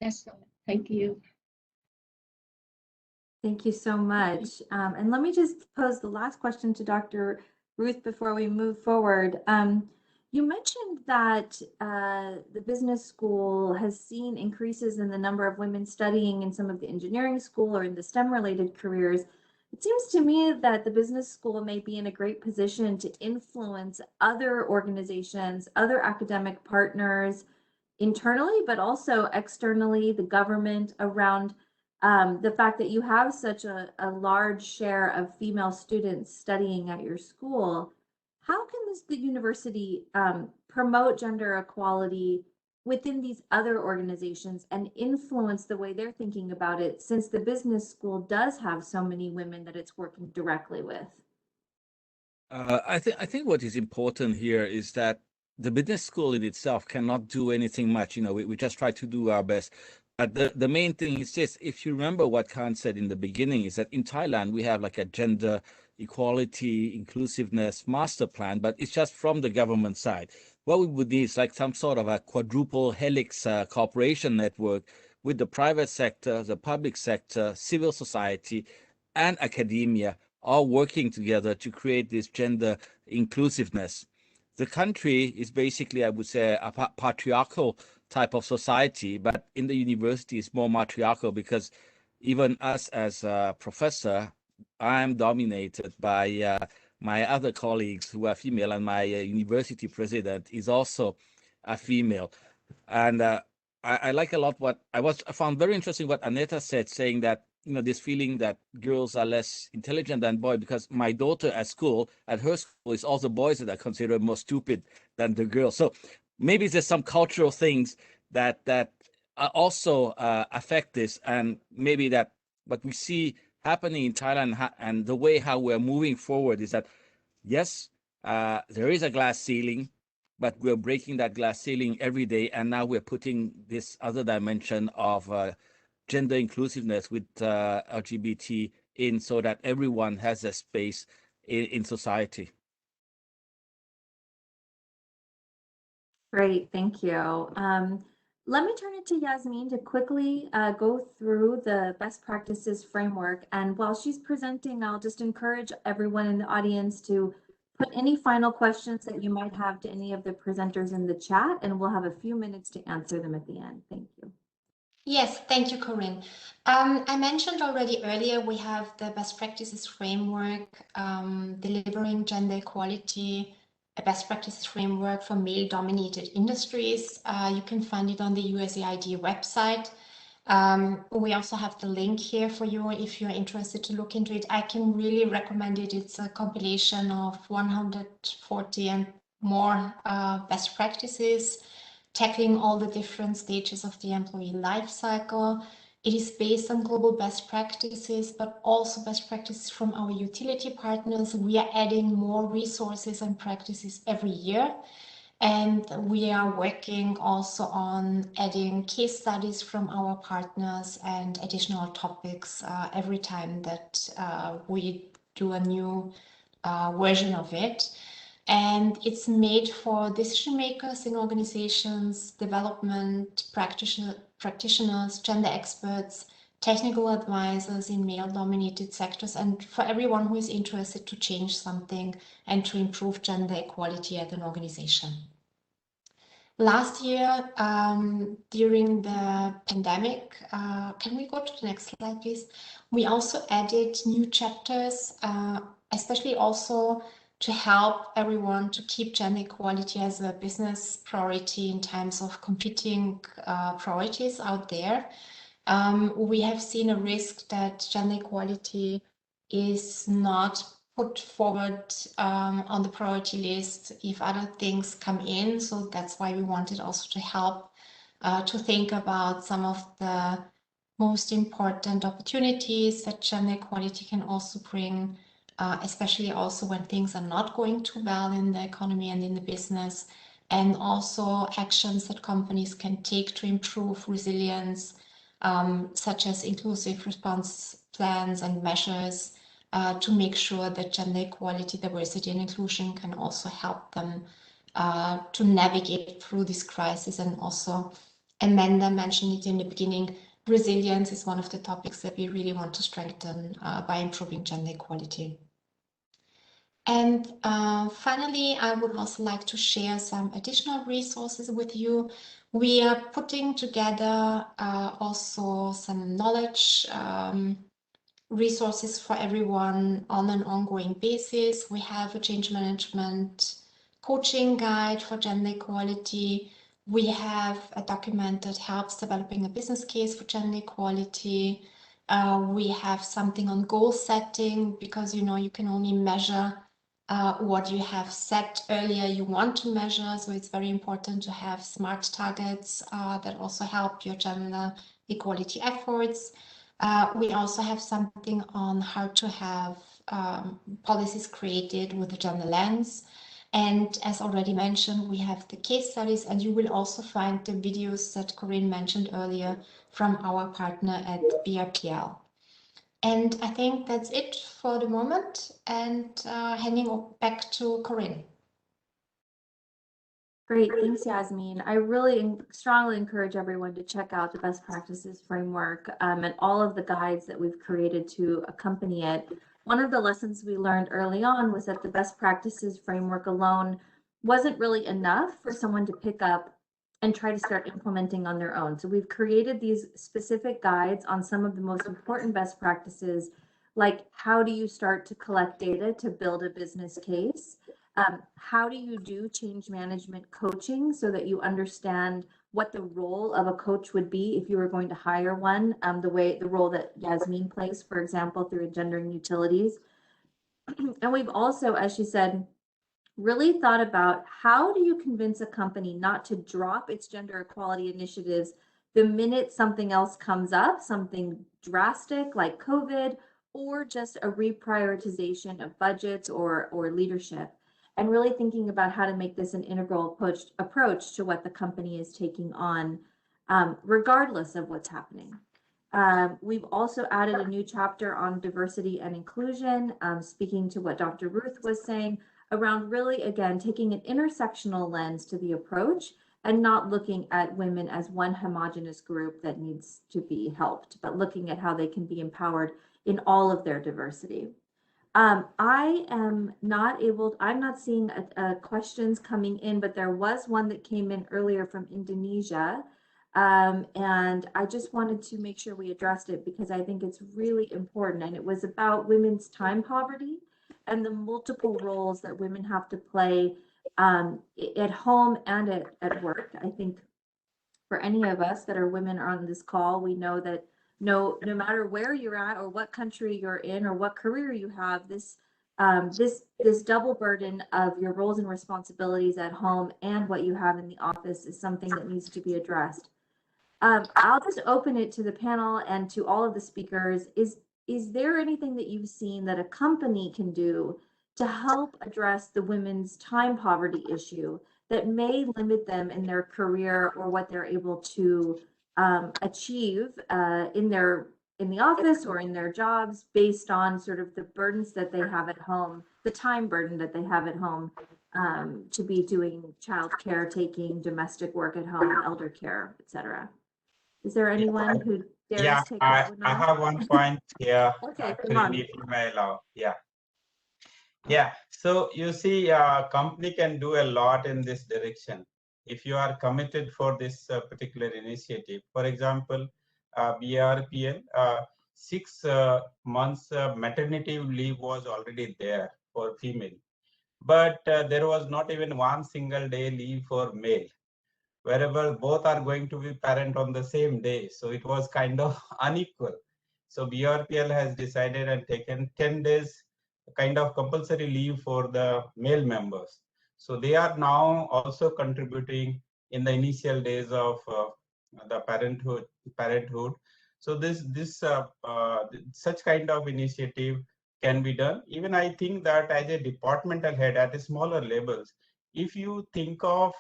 S8: That's all. Thank you.
S5: Thank you so much. And let me just pose the last question to Dr. Ruth before we move forward. You mentioned that the business school has seen increases in the number of women studying in some of the engineering school or in the STEM-related careers. It seems to me that the business school may be in a great position to influence other organizations, other academic partners internally, but also externally, the government, around the fact that you have such a large share of female students studying at your school. How can the university promote gender equality within these other organizations and influence the way they're thinking about it, since the business school does have so many women that it's working directly with?
S9: I think what is important here is that the business school in itself cannot do anything much. We just try to do our best. But the main thing is this: if you remember what Khan said in the beginning, is that in Thailand we have like a gender equality, inclusiveness master plan, but it's just from the government side. What we would need is like some sort of a quadruple helix cooperation network with the private sector, the public sector, civil society, and academia, all working together to create this gender inclusiveness. The country is basically, I would say, a patriarchal type of society, but in the university it's more matriarchal because even us as a professor, I'm dominated by my other colleagues who are female, and my university president is also a female. And I like a lot what I found very interesting what Aneta said, saying that, you know, this feeling that girls are less intelligent than boys, because my daughter at her school, is also boys that are considered more stupid than the girls. So maybe there's some cultural things that also affect this, and maybe that what we see happening in Thailand and the way how we're moving forward is that, yes, there is a glass ceiling, but we're breaking that glass ceiling every day. And now we're putting this other dimension of gender inclusiveness with LGBT in, so that everyone has a space in society.
S5: Great, thank you. Let me turn it to Yasmin to quickly go through the best practices framework. And while she's presenting, I'll just encourage everyone in the audience to put any final questions that you might have to any of the presenters in the chat, and we'll have a few minutes to answer them at the end. Thank you.
S4: Yes, thank you, Corinne. I mentioned already earlier, we have the best practices framework, delivering gender equality, a best practices framework for male-dominated industries. You can find it on the USAID website. We also have the link here for you if you're interested to look into it. I can really recommend it. It's a compilation of 140 and more best practices, tackling all the different stages of the employee life cycle. It is based on global best practices, but also best practices from our utility partners. We are adding more resources and practices every year. And we are working also on adding case studies from our partners and additional topics every time that we do a new version of it. And it's made for decision makers in organizations, development practitioners, gender experts, technical advisors in male-dominated sectors, and for everyone who is interested to change something and to improve gender equality at an organization. Last year, during the pandemic, can we go to the next slide, please? We also added new chapters, especially also to help everyone to keep gender equality as a business priority in times of competing priorities out there. We have seen a risk that gender equality is not put forward on the priority list if other things come in. So that's why we wanted also to help to think about some of the most important opportunities that gender equality can also bring, especially also when things are not going too well in the economy and in the business, and also actions that companies can take to improve resilience, such as inclusive response plans and measures to make sure that gender equality, diversity, and inclusion can also help them to navigate through this crisis. And also, Amanda mentioned it in the beginning, resilience is one of the topics that we really want to strengthen by improving gender equality. And finally, I would also like to share some additional resources with you. We are putting together also some knowledge resources for everyone on an ongoing basis. We have a change management coaching guide for gender equality. We have a document that helps developing a business case for gender equality. We have something on goal setting, because you can only measure what you have set earlier you want to measure. So it's very important to have SMART targets that also help your gender equality efforts. We also have something on how to have policies created with a gender lens. And as already mentioned, we have the case studies, and you will also find the videos that Corinne mentioned earlier from our partner at BRPL. And I think that's it for the moment, and handing back to Corinne.
S5: Great, thanks, Yasmin. I really strongly encourage everyone to check out the best practices framework and all of the guides that we've created to accompany it. One of the lessons we learned early on was that the best practices framework alone wasn't really enough for someone to pick up and try to start implementing on their own. So we've created these specific guides on some of the most important best practices, like how do you start to collect data to build a business case? How do you do change management coaching so that you understand what the role of a coach would be if you were going to hire one, the role that Yasmin plays, for example, through Engendering Utilities. And we've also, as she said, really thought about how do you convince a company not to drop its gender equality initiatives the minute something else comes up, something drastic like COVID, or just a reprioritization of budgets or leadership, and really thinking about how to make this an integral approach to what the company is taking on, regardless of what's happening. We've also added a new chapter on diversity and inclusion, speaking to what Dr. Ruth was saying, around really, again, taking an intersectional lens to the approach and not looking at women as one homogenous group that needs to be helped, but looking at how they can be empowered in all of their diversity. I'm not seeing questions coming in, but there was one that came in earlier from Indonesia. And I just wanted to make sure we addressed it because I think it's really important. And it was about women's time poverty and the multiple roles that women have to play at home and at work. I think for any of us that are women on this call, we know that no matter where you're at or what country you're in or what career you have, this double burden of your roles and responsibilities at home and what you have in the office is something that needs to be addressed. I'll just open it to the panel and to all of the speakers. Is there anything that you've seen that a company can do to help address the women's time poverty issue that may limit them in their career or what they're able to achieve in the office or in their jobs based on sort of the burdens that they have at home, the time burden that they have at home to be doing child care, taking domestic work at home, elder care, etc. Is there anyone who dares take that one on?
S7: I have one point here.
S5: Okay, come on.
S7: If you may allow. Yeah. So you see, company can do a lot in this direction if you are committed for this particular initiative. For example, BRPL, 6 months maternity leave was already there for female, but there was not even one single day leave for male, wherever both are going to be parent on the same day. So it was kind of unequal. So BRPL has decided and taken 10 days kind of compulsory leave for the male members. So they are now also contributing in the initial days of the parenthood. So such kind of initiative can be done. Even I think that as a departmental head at a smaller levels, if you think of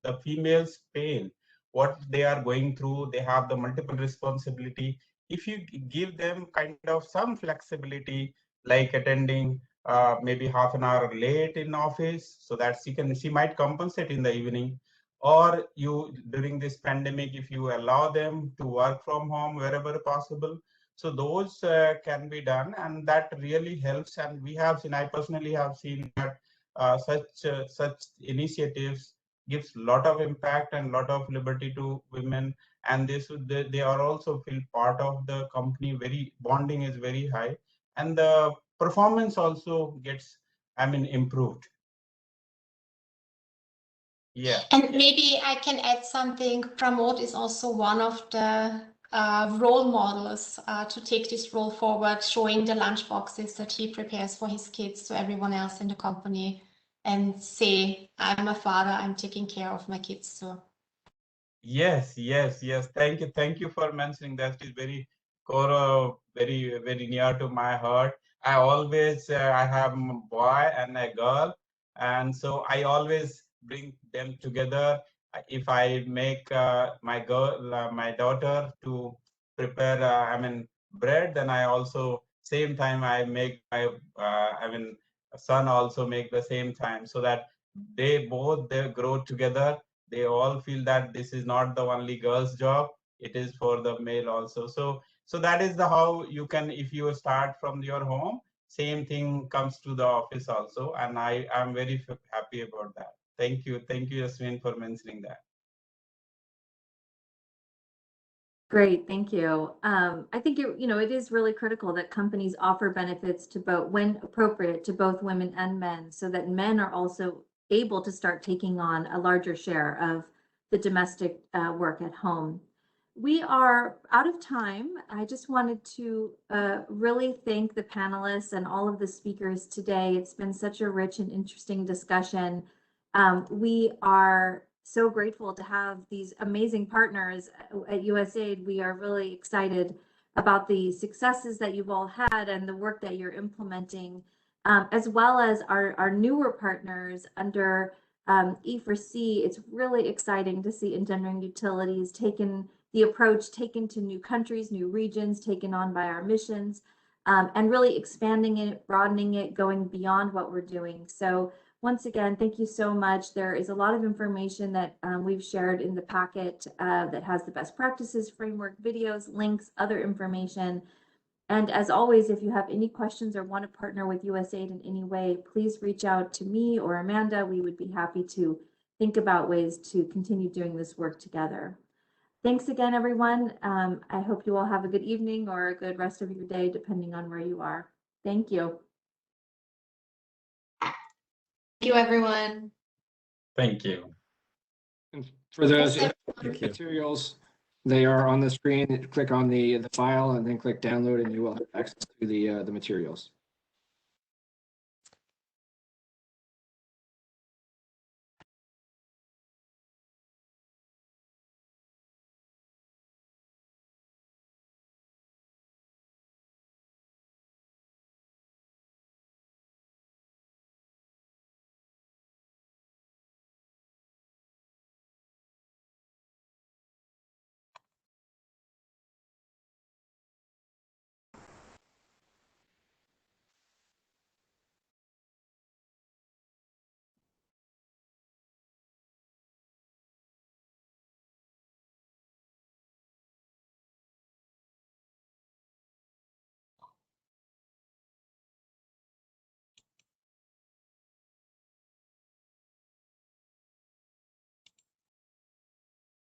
S7: the female's pain, what they are going through, they have the multiple responsibility. If you give them kind of some flexibility, like attending maybe half an hour late in office, so that she might compensate in the evening, or you during this pandemic, if you allow them to work from home wherever possible. So those can be done, and that really helps. And we have seen, I personally have seen that such initiatives gives lot of impact and lot of liberty to women, and they are also feel part of the company. Very bonding is very high, and the performance also gets, improved. Yeah.
S4: And maybe I can add something. Pramod is also one of the role models to take this role forward, showing the lunch boxes that he prepares for his kids to everyone else in the company, and say, I'm a father, I'm taking care of my kids too.
S7: Yes. Thank you for mentioning that. Is very core, very near to my heart. I always I have a boy and a girl, and so I always bring them together. If I make my daughter to prepare bread, then I also same time I make my son also make the same time, so that they grow together. They all feel that this is not the only girl's job, it is for the male also. So that is the how you can, if you start from your home, same thing comes to the office also, and I am very happy about that. Thank you, Yasmin, for mentioning that.
S5: Great, thank you. I think it is really critical that companies offer benefits to both, when appropriate, to both women and men, so that men are also able to start taking on a larger share of the domestic work at home. We are out of time. I just wanted to really thank the panelists and all of the speakers today. It's been such a rich and interesting discussion. We are so grateful to have these amazing partners at USAID. We are really excited about the successes that you've all had and the work that you're implementing, as well as our newer partners under E4C. It's really exciting to see Engendering Utilities taken to new countries, new regions, taken on by our missions, and really expanding it, broadening it, going beyond what we're doing. So once again, thank you so much. There is a lot of information that we've shared in the packet that has the best practices framework, videos, links, other information. And as always, if you have any questions or want to partner with USAID in any way, please reach out to me or Amanda. We would be happy to think about ways to continue doing this work together. Thanks again, everyone. I hope you all have a good evening or a good rest of your day, depending on where you are. Thank you.
S1: Thank you, everyone.
S7: Thank you.
S10: And for those
S9: Thank you.
S10: materials, they are on the screen. Click on the file and then click download, and you will have access to the materials.